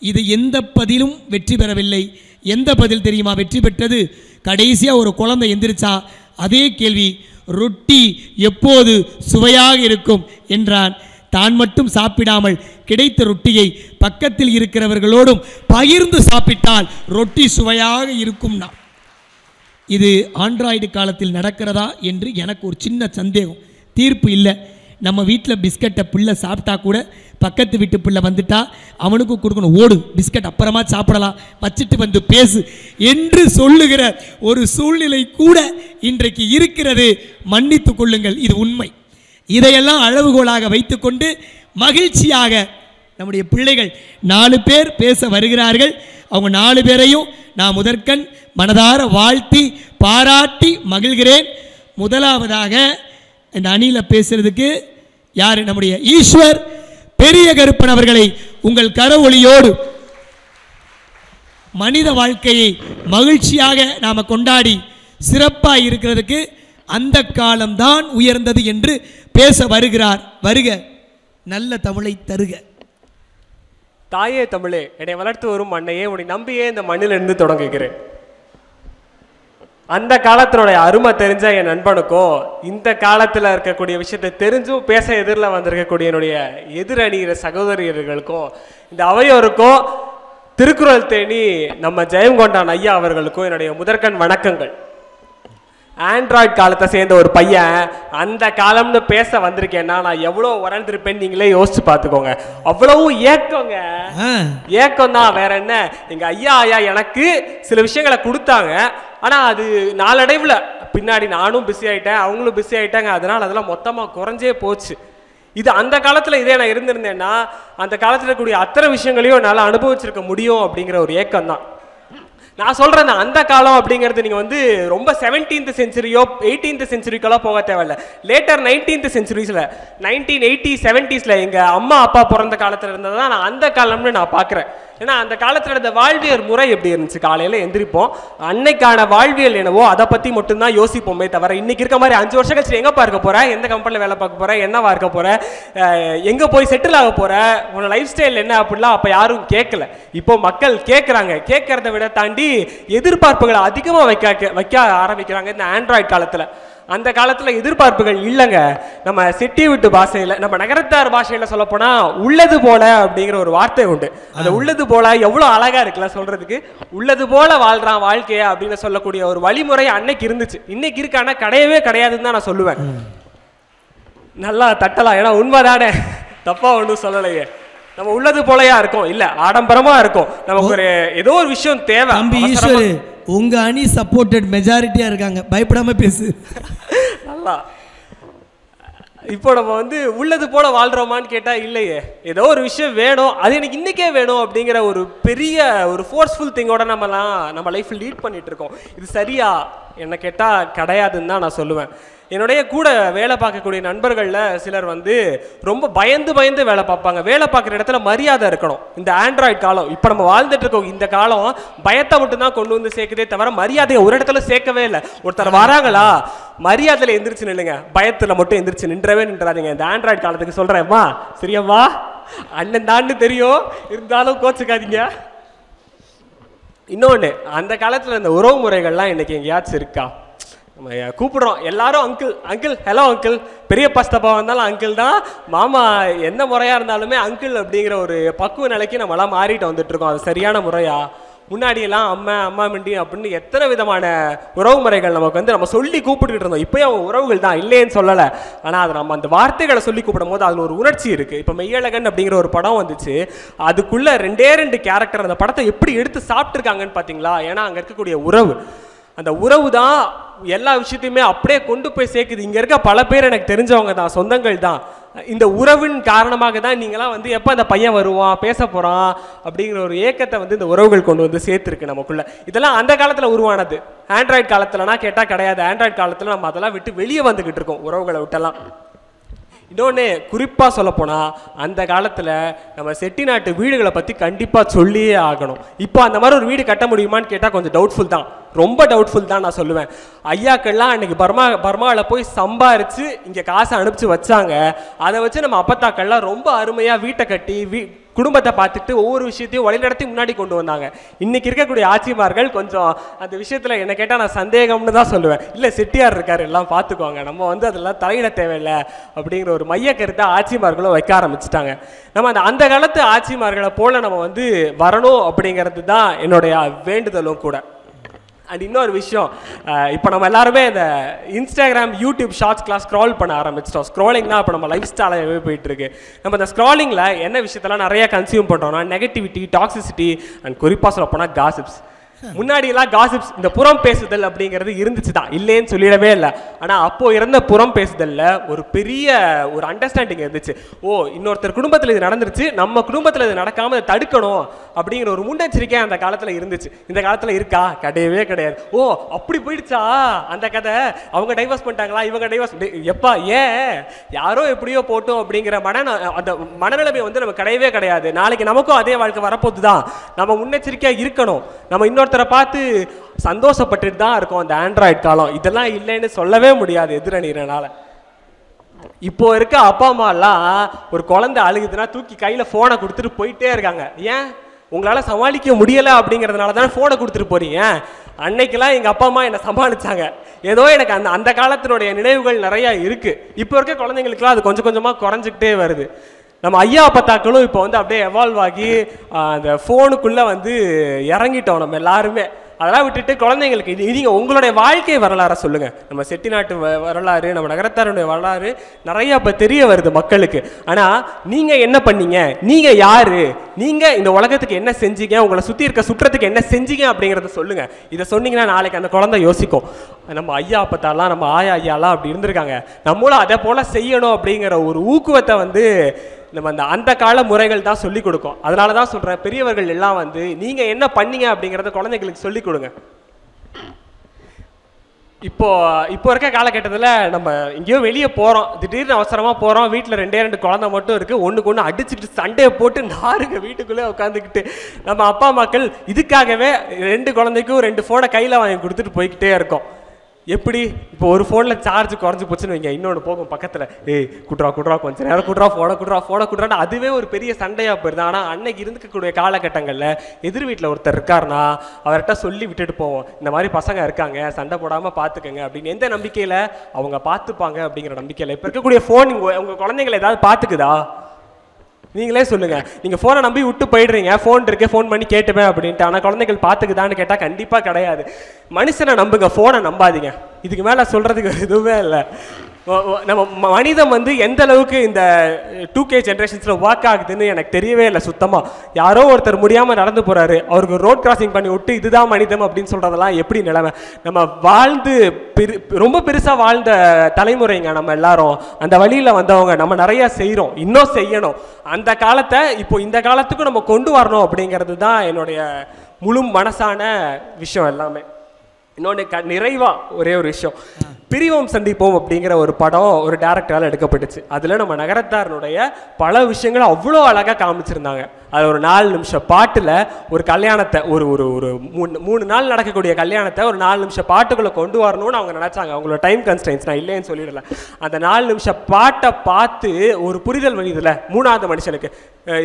இது எந்த பதிலும் வெற்றி பெறவில்லை. எந்த பதில் தெரியுமா வெற்றி பெற்றது? கடைசியாக ஒரு குழந்தை எந்திரிச்சா, அதே கேள்வி, ரொட்டி எப்போது சுவையாக இருக்கும் என்றான். தான் மட்டும் சாப்பிடாமல் கிடைத்த ரொட்டியை பக்கத்தில் இருக்கிறவர்களோடும் பகிர்ந்து சாப்பிட்டால் ரொட்டி சுவையாக இருக்கும்னா. இது ஆண்ட்ராய்டு காலத்தில் நடக்கிறதா என்று எனக்கு ஒரு சின்ன சந்தேகம். தீர்ப்பு இல்லை. நம்ம வீட்டில் பிஸ்கட்டை பிள்ளை சாப்பிட்டா கூட பக்கத்து வீட்டு பிள்ளை வந்துட்டா அவனுக்கும் கொடுக்கணும், ஓடு பிஸ்கட் அப்புறமா சாப்பிடலாம், வச்சுட்டு வந்து பேசு என்று சொல்லுகிற ஒரு சூழ்நிலை கூட இன்றைக்கு இருக்கிறது. மன்னித்து கொள்ளுங்கள், இது உண்மை. இதையெல்லாம் அளவுகோலாக வைத்துக்கொண்டு மகிழ்ச்சியாக நம்முடைய பிள்ளைகள் 4 பேர் பேச வருகிறார்கள். அவங்க 4 பேரையும் நான் முதற்கண் மனதார வாழ்த்தி பாராட்டி மகிழ்கிறேன். முதலாவதாக இந்த அணியில் பேசுறதுக்கு யார்? நம்முடைய ஈஸ்வர் பெரிய கருப்பன் அவர்களை உங்கள் கரவொலியோடு மனித வாழ்க்கையை மகிழ்ச்சியாக நாம் கொண்டாடி சிறப்பாக இருக்கிறதுக்கு அந்த காலம்தான் உயர்ந்தது என்று பேச வருகிறார். வருக, நல்ல தமிழை தருக. தாயே தமிழே, என்னை வளர்த்து வரும் மண்ணையே, உன்னை நம்பியே இந்த மண்ணிலிருந்து தொடங்குகிறேன். அந்த காலத்தினுடைய அருமை தெரிஞ்ச என் நண்பனுக்கும் இந்த காலத்தில் இருக்கக்கூடிய விஷயத்தை தெரிஞ்சும் பேச எதிரில் வந்திருக்கக்கூடிய என்னுடைய எதிரணிகிற சகோதரியர்களுக்கும் இந்த அவையோருக்கும் திருக்குறள் தேனி நம்ம ஜெயங்கொண்டான் ஐயா அவர்களுக்கும் என்னுடைய முதற்கண் வணக்கங்கள். ஆண்ட்ராய்டு காலத்தை சேர்ந்த ஒரு பையன் அந்த காலம்னு பேச வந்திருக்கேன்னா நான் எவ்வளோ உணர்ந்திருப்பேன் நீங்களே யோசிச்சு பார்த்துக்கோங்க. அவ்வளவு ஏக்கங்க, ஏக்கம் தான், வேற என்ன. எங்க ஐயா எனக்கு சில விஷயங்களை கொடுத்தாங்க. ஆனால் அது நாளடைவில் பின்னாடி நானும் பிஸி ஆகிட்டேன், அவங்களும் பிஸி ஆகிட்டாங்க. அதனால் அதெல்லாம் மொத்தமாக குறைஞ்சே போச்சு. இது அந்த காலத்தில் இதே நான் இருந்திருந்தேன்னா அந்த காலத்தில் இருக்கக்கூடிய அத்தனை விஷயங்களையும் என்னால் அனுபவிச்சிருக்க முடியும் அப்படிங்கிற ஒரு ஏக்கம் தான். நான் சொல்கிறேன், அந்த காலம் அப்படிங்கிறது நீங்கள் வந்து ரொம்ப 17th செஞ்சுரியோ 18th செஞ்சுரிக்கெல்லாம் போக தேவையில்லை. லேட்டர் 19th செஞ்சுரிஸில் 1980s 70s எங்கள் அம்மா அப்பா பிறந்த காலத்தில் இருந்தது தான் நான் அந்த காலம்னு நான் பார்க்குறேன். ஏன்னா அந்த காலத்தில் இருந்த வாழ்வியல் முறை எப்படி இருந்துச்சு, காலையில் எந்திரிப்போம், அன்னைக்கான வாழ்வியல் என்னவோ அதை பற்றி மட்டும்தான் யோசிப்போமே தவிர இன்னைக்கு இருக்க மாதிரி 5 வருஷம் கழிச்சு எங்கே பார்க்க போகிறேன், எந்த கம்பெனியில் வேலை பார்க்க போகிறேன், என்னவா இருக்க போகிறேன், எங்கே போய் செட்டில் ஆக போகிற, உன்னோட லைஃப் ஸ்டைல் என்ன அப்படிலாம் அப்போ யாரும் கேட்கல. இப்போ மக்கள் கேட்குறாங்க. கேட்கறத விட தாண்டி எதிர்பார்ப்புகளை அதிகமாக வைக்க ஆரம்பிக்கிறாங்க இந்த ஆண்ட்ராய்டு காலத்தில். அந்த காலத்தில் எதிர்பார்ப்புகள் இல்லைங்க. நம்ம சிட்டி விட்டு பாஷையில், நம்ம நகரத்தார் பாஷையில் சொல்ல போனால் உள்ளது போல அப்படிங்கிற ஒரு வார்த்தை உண்டு. அந்த உள்ளது போல எவ்வளோ அழகாக இருக்குல்ல சொல்கிறதுக்கு. உள்ளது போல வாழ்கிறான் வாழ்க்கையா அப்படின்னு சொல்லக்கூடிய ஒரு வழிமுறை அன்னைக்கு இருந்துச்சு. இன்னைக்கு இருக்கான கிடையவே கிடையாதுன்னு தான் நான் சொல்லுவேன். நல்லா தட்டலாம், ஏன்னா உண்மைதானே, தப்பாக ஒன்றும் சொல்லலையே. நம்ம உள்ளது போலயா இருக்கும், இல்ல ஆடம்பரமா இருக்கும். நமக்கு ஒரு ஏதோ ஒரு விஷயம் தேவை. உங்க அணி சப்போர்ட்டட் மெஜாரிட்டியா இருக்காங்க, பயப்படாம பேசு. நல்லா இப்போ நம்ம வந்து உள்ளது போல வாழ்றோமான்னு கேட்டா இல்லையே. ஏதோ ஒரு விஷயம் வேணும், அது எனக்கு இன்னைக்கே வேணும் அப்படிங்கிற ஒரு பெரிய ஒரு ஃபோர்ஸ்ஃபுல் திங்கோட நம்ம லைஃப் லீட் பண்ணிட்டு இருக்கோம். இது சரியா என்ன கேட்டா கிடையாதுன்னு தான் நான் சொல்லுவேன். என்னுடைய கூட வேலை பார்க்கக்கூடிய நண்பர்களில் சிலர் வந்து ரொம்ப பயந்து வேலை பார்ப்பாங்க. வேலை பார்க்குற இடத்துல மரியாதை இருக்கணும். இந்த ஆண்ட்ராய்டு காலம் இப்போ நம்ம வாழ்ந்துட்டு இருக்கோம், இந்த காலம் பயத்தை மட்டும்தான் கொண்டு வந்து சேர்க்குதே தவிர மரியாதையை ஒரு இடத்துல சேர்க்கவே இல்லை. ஒருத்தர் வராங்களா, மரியாதையில் எந்திரிச்சு நில்லுங்க, பயத்தில் மட்டும் எந்திரிச்சு நின்றாதீங்க. இந்த ஆண்ட்ராய்டு காலத்துக்கு சொல்கிறேன்மா, சரியாம்மா, அண்ணன் தான்னு தெரியும், இருந்தாலும் கோச்சுக்காதீங்க. இன்னொன்று, அந்த காலத்தில் இந்த உறவு முறைகள்லாம் இன்னைக்கு எங்கேயாச்சும் இருக்கா? நம்ம கூப்பிடுறோம் எல்லாரும் அங்கிள் ஹலோ அங்கிள், பெரிய பஸ்தப்பா வந்தாலும் அங்கிள் தான், மாமா என்ன முறையாக இருந்தாலுமே அங்கிள் அப்படிங்கிற ஒரு பக்குவ நிலைக்கு நம்மளாம் மாறிட்டு வந்துட்டு இருக்கோம். அது சரியான முறையா? முன்னாடியெல்லாம் அம்மா மிண்டி அப்படின்னு எத்தனை விதமான உறவு முறைகள் நமக்கு வந்து நம்ம சொல்லி கூப்பிட்டுக்கிட்டு இருந்தோம். இப்போயும் அவங்க உறவுகள் தான், இல்லைன்னு சொல்லலை. ஆனால் அது நம்ம அந்த வார்த்தைகளை சொல்லி கூப்பிடும் போது அதில் ஒரு உணர்ச்சி இருக்குது. இப்போ மெய்யழகன் அப்படிங்கிற ஒரு படம் வந்துச்சு, அதுக்குள்ளே 2 கேரக்டர் அந்த படத்தை எப்படி எடுத்து சாப்பிட்ருக்காங்கன்னு பார்த்தீங்களா? ஏன்னா அங்கே இருக்கக்கூடிய உறவு, அந்த உறவு தான் எல்லா விஷயத்தையுமே அப்படியே கொண்டு போய் சேர்க்குது. இங்கே இருக்க பல பேர் எனக்கு தெரிஞ்சவங்க தான், சொந்தங்கள் தான். இந்த உறவின் காரணமாக தான் நீங்களாம் வந்து எப்போ அந்த பையன் வருவான், பேச போகிறான் அப்படிங்கிற ஒரு ஏக்கத்தை வந்து இந்த உறவுகள் கொண்டு வந்து சேர்த்துருக்கு நமக்குள்ள. இதெல்லாம் அந்த காலத்தில் உருவானது. ஆண்ட்ராய்டு காலத்துலனா கேட்டால் கிடையாது. ஆண்ட்ராய்டு காலத்தில் நம்ம அதெல்லாம் விட்டு வெளியே வந்துக்கிட்டு இருக்கோம், உறவுகளை விட்டெல்லாம். இன்னொன்று குறிப்பாக சொல்லப்போனால் அந்த காலத்தில் நம்ம செட்டிநாட்டு வீடுகளை பற்றி கண்டிப்பாக சொல்லியே ஆகணும். இப்போ அந்த மாதிரி ஒரு வீடு கட்ட முடியுமான்னு கேட்டால் கொஞ்சம் டவுட்ஃபுல் தான், ரொம்ப டவுட்ஃபுல் தான் நான் சொல்லுவேன். ஐயாக்கள்லாம் அன்றைக்கி பர்மாவில் போய் சம்பாரித்து இங்கே காசை அனுப்பிச்சு வச்சாங்க. அதை வச்சு நம்ம அப்பத்தாக்கள்லாம் ரொம்ப அருமையாக வீட்டை கட்டி குடும்பத்தை பார்த்துட்டு ஒவ்வொரு விஷயத்தையும் வழிநடத்தி முன்னாடி கொண்டு வந்தாங்க. இன்றைக்கி இருக்கக்கூடிய ஆட்சிமார்கள் கொஞ்சம் அந்த விஷயத்தில் என்ன கேட்டால் நான் சந்தேகம்னு தான் சொல்லுவேன். இல்லை செட்டியார் இருக்கார், எல்லாம் பார்த்துக்குவாங்க, நம்ம வந்து அதெல்லாம் தலையிட தேவையில்லை அப்படிங்கிற ஒரு மைய கருத்தை ஆட்சிமார்களும் வைக்க ஆரம்பிச்சிட்டாங்க. நம்ம அந்த காலத்து ஆட்சிமார்களை போல் நம்ம வந்து வரணும் அப்படிங்கிறது தான் என்னுடைய வேண்டுதலும் கூட. அண்ட் இன்னொரு விஷயம், இப்போ நம்ம எல்லாருமே இந்த இன்ஸ்டாகிராம் யூடியூப் ஷார்ட்ஸ்க்கெலாம் ஸ்க்ரால் பண்ண ஆரம்பிச்சிட்டோம். ஸ்க்ராலிங் தான் இப்போ நம்ம லைஃப் ஸ்டைலாகவே போயிட்டுருக்கு. நம்ம இந்த ஸ்க்ராலிங்கில் என்ன விஷயத்தெல்லாம் நிறையா கன்சியூம் பண்ணுறோம்னா நெகட்டிவிட்டி, டாக்ஸிசிட்டி அண்ட் குறிப்பாக சொல்ல போனால் காசிப்ஸ். முன்னாடி எல்லாம் காசிப்ஸ், இந்த புறம் பேசுதல் அப்படிங்கிறது இருந்துச்சு தான், இல்லைன்னு சொல்லிடவே இல்லை. ஆனா அப்போ இருந்த புறம் பேசுதல்ல ஒரு பெரிய ஒரு அண்டர்ஸ்டாண்டிங் இருந்துச்சு. ஓ, இன்னொருத்தர் குடும்பத்தில் இது நடந்துருச்சு, நம்ம குடும்பத்தில் இது நடக்காம அதை தடுக்கணும் அப்படிங்கிற ஒரு முன்னெச்சரிக்கை அந்த காலத்துல இருந்துச்சு. இந்த காலத்துல இருக்கா? கிடையவே கிடையாது. ஓ, அப்படி போயிடுச்சா அந்த கதை, அவங்க டைவர்ஸ் பண்ணிட்டாங்களா, இவங்க டைவர்ஸ், எப்பா ஏன் யாரோ எப்படியோ போட்டோம் அப்படிங்கிற அந்த மனநிலைமை வந்து நமக்கு கிடையவே கிடையாது. நாளைக்கு நமக்கும் அதே வாழ்க்கை வரப்போகுதுதான். நம்ம முன்னெச்சரிக்கையா இருக்கணும். நம்ம இன்னொருத்தரை பார்த்து சந்தோஷப்பட்டுட்டு தான் இருக்கோம். அந்த ஆண்ட்ராய்டு காலம் இதெல்லாம் இல்லைன்னு சொல்லவே முடியாது எதிரணினால. இப்போ இருக்க அப்பா அம்மா எல்லாம் ஒரு குழந்தை அழுகுதுன்னா தூக்கி கையில போனை கொடுத்துட்டு போயிட்டே இருக்காங்க. ஏன்? உங்களால சமாளிக்க முடியல அப்படிங்கிறதுனால தானே போனை கொடுத்துட்டு போறீங்க. அன்னைக்கெல்லாம் எங்க அப்பா அம்மா என்னை சமாளிச்சாங்க. ஏதோ எனக்கு அந்த காலத்தினுடைய நினைவுகள் நிறைய இருக்கு. இப்போ இருக்க குழந்தைங்களுக்குலாம் அது கொஞ்சம் கொஞ்சமா குறைஞ்சிக்கிட்டே வருது. நம்ம ஐயா பத்தாக்களும் இப்போ வந்து அப்படியே எவால்வ் ஆகி அந்த ஃபோனுக்குள்ளே வந்து இறங்கிட்டோம் நம்ம எல்லாருமே. அதெல்லாம் விட்டுட்டு குழந்தைங்களுக்கு நீங்கள் உங்களுடைய வாழ்க்கை வரலாறை சொல்லுங்கள். நம்ம செட்டிநாட்டு வரலாறு, நம்ம நகரத்தாருடைய வரலாறு நிறையா இப்போ தெரிய வருது மக்களுக்கு. ஆனால் நீங்கள் என்ன பண்ணீங்க, நீங்கள் யார், நீங்கள் இந்த உலகத்துக்கு என்ன செஞ்சீங்க, உங்களை சுற்றி இருக்க சுற்றத்துக்கு என்ன செஞ்சீங்க அப்படிங்கிறத சொல்லுங்கள். இதை சொன்னீங்கன்னா நாளைக்கு அந்த குழந்தை யோசிக்கும், நம்ம ஐயா அப்பத்தாலாம் நம்ம ஆயா ஐயாலாம் அப்படி இருந்திருக்காங்க, நம்மளும் அதை போல் செய்யணும் அப்படிங்கிற ஒரு ஊக்குவத்தை வந்து நம்ம அந்த கால முறைகள் தான் சொல்லிக் கொடுக்கும். அதனால தான் சொல்கிறேன், பெரியவர்கள் எல்லாம் வந்து நீங்கள் என்ன பண்ணீங்க அப்படிங்கிறத குழந்தைங்களுக்கு சொல்லிக் கொடுங்க. இப்போ இருக்க காலகட்டத்தில் நம்ம எங்கேயோ வெளியே போகிறோம், திடீர்னு அவசரமாக போகிறோம், வீட்டில் 2 குழந்தை மட்டும் இருக்குது, ஒன்றுக்கு ஒன்று அடிச்சுக்கிட்டு சண்டையை போட்டு நாருங்க வீட்டுக்குள்ளே உட்காந்துக்கிட்டு நம்ம அப்பா அம்மாக்கள் இதுக்காகவே 2 குழந்தைக்கும் 2 ஃபோனை கையில் வாங்கி கொடுத்துட்டு போய்கிட்டே இருக்கோம். எப்படி? இப்போ ஒரு ஃபோனில் சார்ஜ் குறைஞ்சி போச்சுன்னு வைங்க, இன்னொன்று போகும் பக்கத்தில், ஏய் குட்ரா கொஞ்சம் நேரம் குட்ரா ஃபோனை குட்றான்னு அதுவே ஒரு பெரிய சண்டையாக போயிருது. ஆனால் அன்னைக்கு இருந்துக்கக்கூடிய காலகட்டங்களில் எதிர் வீட்டில் ஒருத்தர் இருக்காருன்னா அவர்கிட்ட சொல்லி விட்டுட்டு போவோம், இந்த மாதிரி பசங்க இருக்காங்க, சண்டை போடாமல் பார்த்துக்கங்க அப்படின்னு. எந்த நம்பிக்கையில்? அவங்க பார்த்துப்பாங்க அப்படிங்கிற நம்பிக்கையில். இப்போ இருக்கக்கூடிய ஃபோன் உங்கள் குழந்தைங்களை ஏதாவது பார்த்துக்குதா? நீங்களே சொல்லுங்க. நீங்க போனை நம்பி விட்டு போயிடுறீங்க, போன் இருக்கு ஃபோன் பண்ணி கேட்டுப்பேன் அப்படின்ட்டு. ஆனால் குழந்தைகள் பார்த்துக்குதான்னு கேட்டால் கண்டிப்பாக கிடையாது. மனுஷனை நம்புங்க, ஃபோனை நம்பாதீங்க. இதுக்கு மேலே சொல்றதுக்கு எதுவுமே இல்லை. நம்ம மனிதம் வந்து எந்த அளவுக்கு இந்த 2K ஜென்ரேஷன்ஸில் ஒர்க் ஆகுதுன்னு எனக்கு தெரியவே இல்லை சுத்தமாக. யாரோ ஒருத்தர் முடியாமல் நடந்து போகிறாரு, அவருக்கு ரோட் கிராசிங் பண்ணி விட்டு இதுதான் மனிதம் அப்படின்னு சொல்கிறதெல்லாம் எப்படி நிலைமை? நம்ம வாழ்ந்து ரொம்ப பெருசாக வாழ்ந்த தலைமுறைங்க நம்ம எல்லாரும். அந்த வழியில் வந்தவங்க நம்ம நிறையா செய்கிறோம், இன்னும் செய்யணும். அந்த காலத்தை இப்போ இந்த காலத்துக்கும் நம்ம கொண்டு வரணும் அப்படிங்கிறது தான் என்னுடைய முழு மனசான விஷயம் எல்லாமே. இன்னொன்று நிறைவாக ஒரே ஒரு விஷயம், பிரிவோம் சந்திப்போம் அப்படிங்கிற ஒரு படம் ஒரு டேரக்டரால் எடுக்கப்பட்டுச்சு. அதில் நம்ம நகரத்தாரனுடைய பல விஷயங்களை அவ்வளோ அழகாக காமிச்சிருந்தாங்க. அது ஒரு 4 நிமிஷம் பாட்டில் ஒரு கல்யாணத்தை ஒரு ஒரு ஒரு 3 நாள் நடக்கக்கூடிய கல்யாணத்தை ஒரு 4 நிமிஷம் பாட்டுக்குள்ளே கொண்டு வரணும்னு அவங்க நினச்சாங்க. அவங்களோட டைம் கன்ஸ்ட்ரெயின்ஸ் நான் இல்லைன்னு சொல்லிடல. அந்த 4 நிமிஷம் பாட்டை பார்த்து ஒரு புரிதல் வருதுல 3வது மனுஷனுக்கு,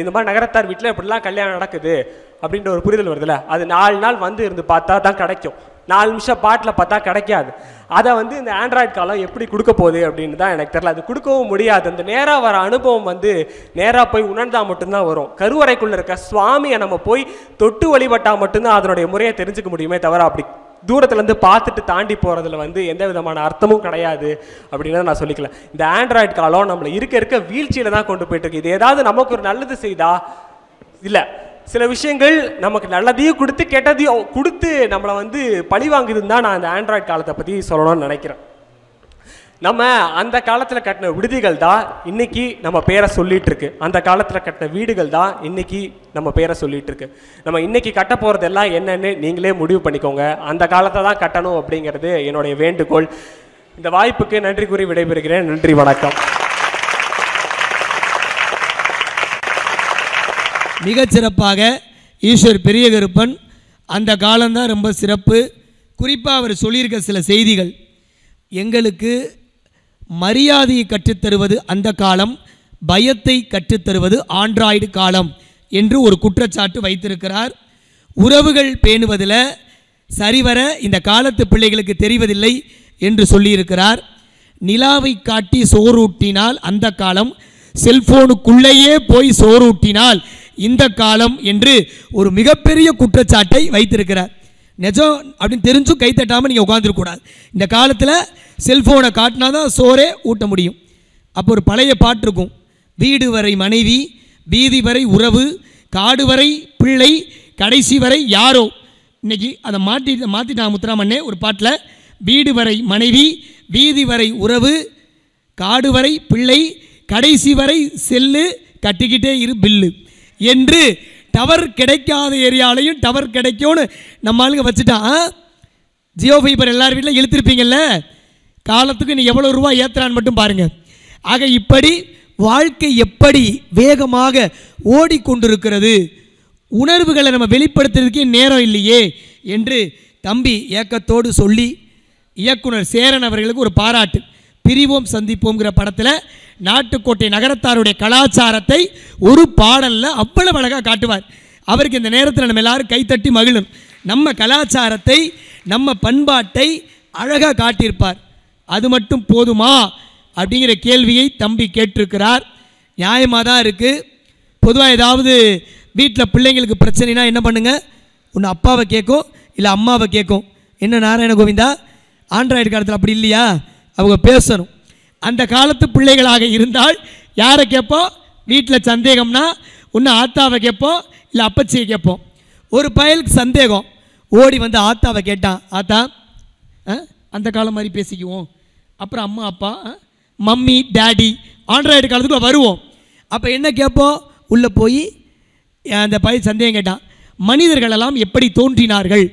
இந்த மாதிரி நகரத்தார் வீட்டில் இப்படிலாம் கல்யாணம் நடக்குது அப்படின்ற ஒரு புரிதல் வருதுல்ல, அது 4 நாள் வந்து இருந்து பார்த்தா தான் கிடைக்கும். 4 நிமிஷம் பாட்டில் பார்த்தா கிடைக்காது. அதை வந்து இந்த ஆண்ட்ராய்டு காலம் எப்படி கொடுக்க போகுது அப்படின்னு தான் எனக்கு தெரியல. அது கொடுக்கவும் முடியாது. அந்த நேராக வர அனுபவம் வந்து நேராக போய் உணர்ந்தால் மட்டும்தான் வரும். கருவறைக்குள்ளே இருக்க சுவாமியை நம்ம போய் தொட்டு வழிபட்டால் மட்டும்தான் அதனுடைய முறையை தெரிஞ்சுக்க முடியுமே தவிர அப்படி தூரத்துலேருந்து பார்த்துட்டு தாண்டி போகிறதுல வந்து எந்த விதமான அர்த்தமும் கிடையாது அப்படின்னு நான் சொல்லிக்கல. இந்த ஆண்ட்ராய்டு காலம் நம்மளை இருக்க வீழ்ச்சியில் தான் கொண்டு போயிட்டு இருக்கு. இது ஏதாவது நமக்கு ஒரு நல்லது செய்தா? இல்லை. சில விஷயங்கள் நமக்கு நல்லதையும் கொடுத்து கெட்டதையும் கொடுத்து நம்மளை வந்து பழி வாங்குதுன்னு தான் நான் இந்த ஆண்ட்ராய்டு காலத்தை பற்றி சொல்லணும்னு நினைக்கிறேன். நம்ம அந்த காலத்தில் கட்டின விடுதிகள் தான் இன்னைக்கு நம்ம பேரை சொல்லிட்டு இருக்கு. அந்த காலத்தில் கட்டின வீடுகள் தான் இன்னைக்கு நம்ம பேரை சொல்லிட்டு இருக்கு. நம்ம இன்னைக்கு கட்ட போகிறதெல்லாம் என்னன்னு நீங்களே முடிவு பண்ணிக்கோங்க. அந்த காலத்தை தான் கட்டணும் அப்படிங்கிறது என்னுடைய வேண்டுகோள். இந்த வாய்ப்புக்கு நன்றி கூறி விடைபெறுகிறேன். நன்றி, வணக்கம். மிகச்சிறப்பாக ஈஸ்வர் பெரிய கருப்பன் அந்த காலம்தான் ரொம்ப சிறப்பு. குறிப்பாக அவர் சொல்லியிருக்க சில செய்திகள் எங்களுக்கு மரியாதையை கற்றுத்தருவது அந்த காலம், பயத்தை கற்றுத்தருவது ஆண்ட்ராய்டு காலம் என்று ஒரு குற்றச்சாட்டு வைத்திருக்கிறார். உறவுகள் பேணுவதில் சரிவர இந்த காலத்து பிள்ளைகளுக்கு தெரிவதில்லை என்று சொல்லியிருக்கிறார். நிலாவை காட்டி சோறூட்டினால் அந்த காலம், செல்போனுக்குள்ளேயே போய் சோறூட்டினால் இந்த காலம் என்று ஒரு மிகப்பெரிய குற்றச்சாட்டை வைத்திருக்கிறார். நிஜம் அப்படின்னு தெரிஞ்சும் கைத்தட்டாமல் நீங்கள் உட்காந்துருக்கூடாது. இந்த காலத்தில் செல்ஃபோனை காட்டினா தான் சோறே ஊட்ட முடியும். அப்போ ஒரு பழைய பாட்டு இருக்கும், வீடு வரை மனைவி, வீதி வரை உறவு, காடு வரை பிள்ளை, கடைசி வரை யாரோ, இன்றைக்கி அதை மாற்றிட்டான் முத்துராமண்ணே ஒரு பாட்டில். வீடு வரை மனைவி, வீதி வரை உறவு, காடு வரை பிள்ளை, கடைசி வரை செல்லு, கட்டிக்கிட்டே இரு பில்லு என்று டவர் கிடைக்காத ஏரியாலையும் டவர் கிடைக்கும்னு நம்ம ஆளுங்க வச்சுட்டான். ஜியோ ஃபைபர் எல்லார் வீட்டில் இழுத்துருப்பீங்கள்ல, காலத்துக்கு நீ எவ்வளோ ரூபா ஏற்றுறான்னு மட்டும் பாருங்கள். ஆக இப்படி வாழ்க்கை எப்படி வேகமாக ஓடிக்கொண்டிருக்கிறது, உணர்வுகளை நம்ம வெளிப்படுத்துறதுக்கே நேரம் இல்லையே என்று தம்பி ஏக்கத்தோடு சொல்லி இயக்குனர் சேரன் அவர்களுக்கு ஒரு பாராட்டு. பிரிவோம் சந்திப்போங்கிற படத்தில் நாட்டுக்கோட்டை நகரத்தாருடைய கலாச்சாரத்தை ஒரு பாடலில் அவ்வளவு அழகாக காட்டுவார். அவருக்கு இந்த நேரத்தில் நம்ம எல்லாரும் கைத்தட்டி மகிழும். நம்ம கலாச்சாரத்தை நம்ம பண்பாட்டை அழகாக காட்டியிருப்பார். அது மட்டும் போதுமா அப்படிங்கிற கேள்வியை தம்பி கேட்டிருக்கிறார். நியாயமாக தான் இருக்குது. பொதுவாக ஏதாவது வீட்டில் பிள்ளைங்களுக்கு பிரச்சனைனா என்ன பண்ணுங்க, ஒன்று அப்பாவை கேட்கும் இல்லை அம்மாவை கேட்கும். என்ன நாராயண கோவிந்தா, ஆண்ட்ராய்டு காலத்தில் அப்படி இல்லையா, அவங்க பேசணும். அந்த காலத்து பிள்ளைகளாக இருந்தால் யாரை கேட்போம், வீட்டில் சந்தேகம்னா ஒன்று ஆத்தாவை கேட்போம் இல்லை அப்பச்சியை கேட்போம். ஒரு பயலுக்கு சந்தேகம், ஓடி வந்து ஆத்தாவை கேட்டான். ஆத்தா அந்த காலம் மாதிரி பேசிக்குவோம். அப்புறம் அம்மா அப்பா மம்மி டேடி ஆண்ட்ராய்டு காலத்துக்குள்ள வருவோம். அப்போ என்ன கேட்போம், உள்ளே போய் அந்த பையன் சந்தேகம் கேட்டான், மனிதர்களெல்லாம் எப்படி தோன்றினார்கள்.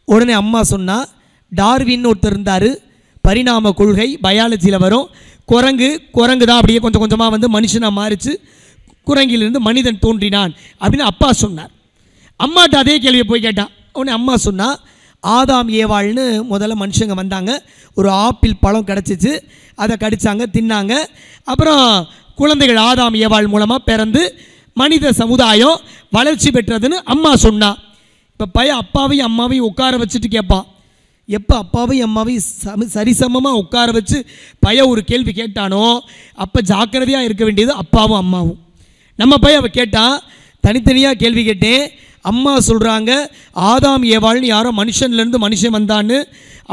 உடனே அம்மா சொன்னால், டார்வின்னு ஒருத்தர் இருந்தார், பரிணாம கொள்கை பயாலஜியில் வரும், குரங்கு தான் அப்படியே கொஞ்சம் கொஞ்சமாக வந்து மனுஷனாக மாறிச்சு, குரங்கிலிருந்து மனிதன் தோன்றினான் அப்படின்னு அப்பா சொன்னார். அம்மாட்ட அதே கேள்வியை போய் கேட்டான். உடனே அம்மா சொன்னால், ஆதாம் ஏவாள்னு முதல்ல மனுஷங்க வந்தாங்க, ஒரு ஆப்பிள் பழம் கிடச்சிச்சு, அதை கடித்தாங்க தின்னாங்க, அப்புறம் குழந்தைகள் ஆதாம் ஏவாள் மூலமாக பிறந்து மனித சமுதாயம் வளர்ச்சி பெற்றதுன்னு அம்மா சொன்னா. இப்போ பையன் அப்பாவையும் அம்மாவையும் உட்கார வச்சுட்டு கேட்பான். எப்போ அப்பாவையும் அம்மாவையும் சரிசமமாக உட்கார வச்சு பையன் ஒரு கேள்வி கேட்டானோ அப்போ ஜாக்கிரதையாக இருக்க வேண்டியது அப்பாவும் அம்மாவும். நம்ம பையன் அவள் கேட்டான், தனித்தனியாக கேள்வி கேட்டேன். அம்மா சொல்கிறாங்க ஆதாம் ஏவாள்னு யாரோ மனுஷன்லேருந்து மனுஷன் வந்தான்னு,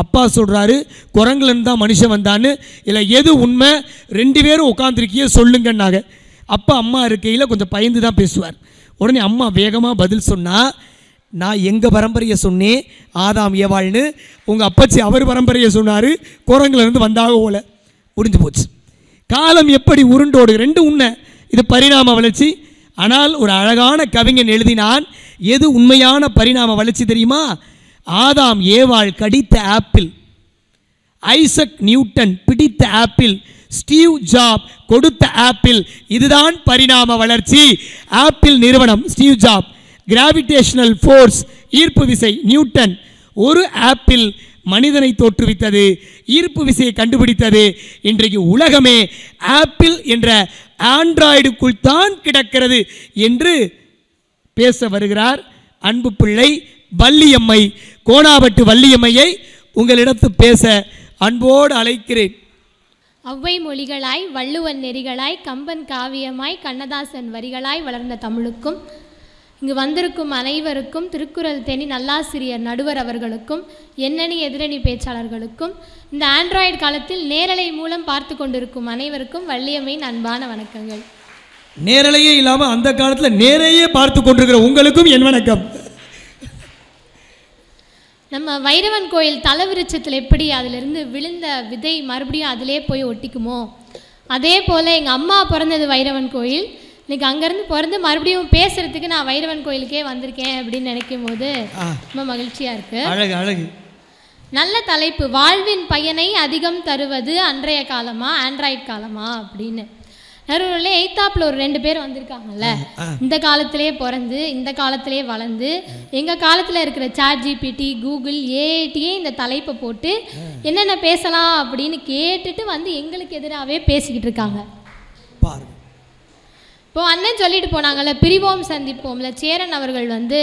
அப்பா சொல்கிறாரு குரங்குலேருந்து தான் மனுஷன் வந்தான்னு. இல்லை எது உண்மை, ரெண்டு பேரும் உட்காந்துருக்கிய சொல்லுங்கன்னாங்க. அப்பா அம்மா இருக்கையில் கொஞ்சம் பயந்து தான் பேசுவார். உடனே அம்மா வேகமாக பதில் சொன்னால், நான் எங்கள் பரம்பரையை சொன்னேன் ஆதாம் ஏவாள்னு, உங்கள் அப்பச்சி அவர் பரம்பரையை சொன்னார் குரங்குலேருந்து வந்தாக போல. முடிஞ்சு போச்சு. காலம் எப்படி உருண்டோடு, ரெண்டு உண்மை. இது பரிணாம வளர்ச்சி. ஆனால் ஒரு அழகான கவிஞன் எழுதினான், எது உண்மையான பரிணாம வளர்ச்சி தெரியுமா, ஆதாம் ஏவாள் கடித்த ஆப்பிள், ஐசக் நியூட்டன் பிடித்த ஆப்பிள், ஸ்டீவ் ஜாப் கொடுத்த ஆப்பிள், இதுதான் பரிணாம வளர்ச்சி. ஆப்பிள் நிறுவனம் ஸ்டீவ் ஜாப், கிராவிடேஷனல் ஃபோர்ஸ் ஈர்ப்பு விசை நியூட்டன், ஒரு ஆப்பிள் மனிதனை தோற்றுவித்தது, ஈர்ப்பு விசையை கண்டுபிடித்தது. இன்றைக்கு உலகமே ஆப்பிள் என்ற ஆண்ட்ராய்டுக்குள் தான் கிடக்கிறது என்று பேச வருகிறார் அன்பு பிள்ளை வள்ளியம்மை. கோணாபட்டு வள்ளியம்மையை உங்களிடத்து பேச அன்போடு அழைக்கிறேன். ஒவ்வை மொழிகளாய் வள்ளுவன் நெறிகளாய் கம்பன் காவியமாய் கண்ணதாசன் வரிகளாய் வளர்ந்த தமிழுக்கும், இங்கு வந்திருக்கும் அனைவருக்கும், திருக்குறள் தேனி நல்லாசிரியர் நடுவர் அவர்களுக்கும், எண்ணணி எதிரணி பேச்சாளர்களுக்கும், இந்த ஆண்ட்ராய்டு காலத்தில் நேரலை மூலம் பார்த்து கொண்டிருக்கும் அனைவருக்கும் வள்ளியம்மையின் அன்பான வணக்கங்கள். நேரலையே இல்லாமல் அந்த காலத்தில் நேரையே பார்த்து கொண்டிருக்கிற உங்களுக்கும் என் வணக்கம். நம்ம வைரவன் கோயில் தலவிருட்சத்தில் எப்படி அதிலிருந்து விழுந்த விதை மறுபடியும் அதிலே போய் ஒட்டிக்குமோ, அதே போல் எங்கள் அம்மா பிறந்தது வைரவன் கோயில், இன்றைக்கி அங்கேருந்து பிறந்து மறுபடியும் பேசுகிறதுக்கு நான் வைரவன் கோயிலுக்கே வந்திருக்கேன் அப்படின்னு நினைக்கும் போது ரொம்ப மகிழ்ச்சியாக இருக்குது. அழகு அழகு. நல்ல தலைப்பு, வாழ்வின் பயனை அதிகம் தருவது அன்றைய காலமா ஆண்ட்ராய்டு காலமா அப்படின்னு. நடுவில் எய்த்தாப்பில் ஒரு 2 பேர் வந்திருக்காங்கல்ல, இந்த காலத்திலே பிறந்து இந்த காலத்திலே வளர்ந்து எங்கள் காலத்தில் இருக்கிற சாட் ஜிபிடி கூகுள் ஏஐடியே இந்த தலைப்பை போட்டு என்னென்ன பேசலாம் அப்படின்னு கேட்டுட்டு வந்து எங்களுக்கு எதிராகவே பேசிக்கிட்டு இருக்காங்க. இப்போது அண்ணன் சொல்லிட்டு போனாங்கல்ல, பிரிவோம் சந்திப்போம்ல, சேரன் அவர்கள் வந்து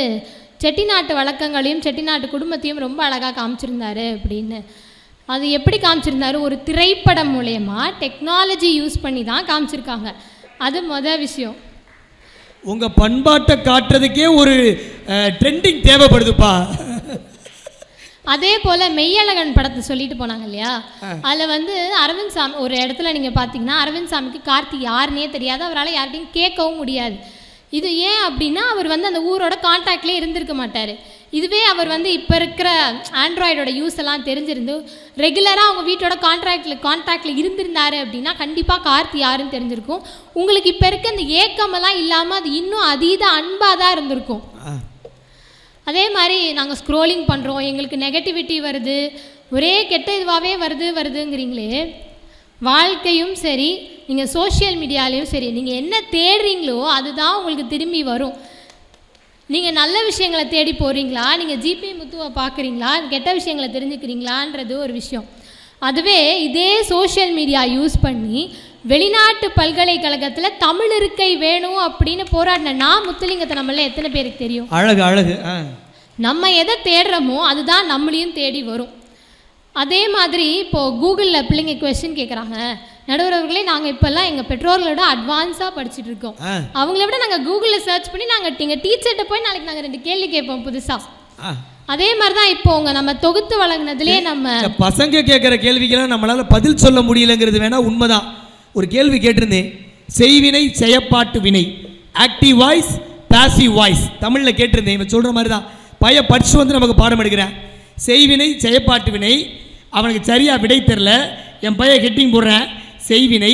செட்டிநாட்டு வழக்கங்களையும் செட்டிநாட்டு குடும்பத்தையும் ரொம்ப அழகாக காமிச்சிருந்தாரு அப்படின்னு. அது எப்படி காமிச்சிருந்தாரு, ஒரு திரைப்படம் மூலயமா டெக்னாலஜி யூஸ் பண்ணி தான் காமிச்சிருக்காங்க. அது மொதல் விஷயம். உங்கள் பண்பாட்டை காட்டுறதுக்கே ஒரு ட்ரெண்டிங் தேவைப்படுதுப்பா. அதே போல் மெய்யழகன் படத்தை சொல்லிட்டு போனாங்க இல்லையா, அதில் வந்து அரவிந்த் சாமி ஒரு இடத்துல நீங்கள் பார்த்தீங்கன்னா அரவிந்த் சாமிக்கு கார்த்தி யாருன்னே தெரியாது, அவரால் யார்கிட்டையும் கேட்கவும் முடியாது. இது ஏன் அப்படின்னா அவர் வந்து அந்த ஊரோட கான்டாக்ட்லேயே இருந்திருக்க மாட்டார். இதுவே அவர் வந்து இப்போ இருக்கிற ஆண்ட்ராய்டோட யூஸ் எல்லாம் தெரிஞ்சிருந்து ரெகுலராக அவங்க வீட்டோட கான்ட்ராக்டில் இருந்திருந்தாரு அப்படின்னா கண்டிப்பாக கார்த்தி யாருன்னு தெரிஞ்சிருக்கும். உங்களுக்கு இப்போ இருக்க இந்த ஏக்கமெல்லாம் இல்லாமல் அது இன்னும் அதீத அன்பாக தான் இருந்திருக்கும். அதே மாதிரி நாங்கள் ஸ்க்ரோலிங் பண்ணுறோம், எங்களுக்கு நெகட்டிவிட்டி வருது, ஒரே கெட்ட இதுவாகவே வருதுங்கிறீங்களே. வாழ்க்கையும் சரி, நீங்கள் சோஷியல் மீடியாலேயும் சரி, நீங்கள் என்ன தேடுறீங்களோ அதுதான் உங்களுக்கு திரும்பி வரும். நீங்கள் நல்ல விஷயங்களை தேடி போகிறீங்களா, நீங்கள் ஜிபி முத்துவை பார்க்குறீங்களா, கெட்ட விஷயங்களை தெரிஞ்சுக்கிறீங்களான்றது ஒரு விஷயம். அதுவே இதே சோஷியல் மீடியா யூஸ் பண்ணி வெளிநாட்டு பல்கலைக்கழகத்தில் தமிழ் இருக்கை வேணும் அப்படின்னு போராடினா முத்துலிங்கத்தை நம்மள எத்தனை பேருக்கு தெரியும்? அழகு. நம்ம எதை தேடுறோமோ அதுதான் நம்மளையும் தேடி வரும். அதே மாதிரி இப்போது கூகுளில் பிள்ளைங்க கொஸ்டின் கேட்குறாங்க, நடுவர்களே நாங்கள் இப்போல்லாம் எங்கள் பெற்றோர்களோட அட்வான்ஸாக படிச்சுட்டு இருக்கோம், அவங்கள விட நாங்கள் கூகுளில் சர்ச் பண்ணி நாங்கள் எங்கள் டீச்சர்கிட்ட போய் நாளைக்கு நாங்கள் 2 கேள்வி கேட்போம் புதுசாக. அதே மாதிரி தான் இப்போ நம்ம தொகுத்து வழங்கினதுலேயே நம்ம பசங்க கேட்குற கேள்விக்கெல்லாம் நம்மளால் பதில் சொல்ல முடியலைங்கிறது வேணா உண்மைதான். ஒரு கேள்வி கேட்டிருந்தேன், செய்வினை செயப்பாட்டு வினை, ஆக்டிவ் வாய்ஸ் பாசிவ் வாய்ஸ், தமிழில் கேட்டிருந்தேன். இவன் சொல்கிற மாதிரி தான் பையன் படிச்சு வந்து நமக்கு பாடம் எடுக்கிறேன். செய்வினை செயப்பாட்டு வினை, அவனுக்கு சரியாக விடை தெரில. என் பையன் ஹெட்டிங் போடுறேன், செய்வினை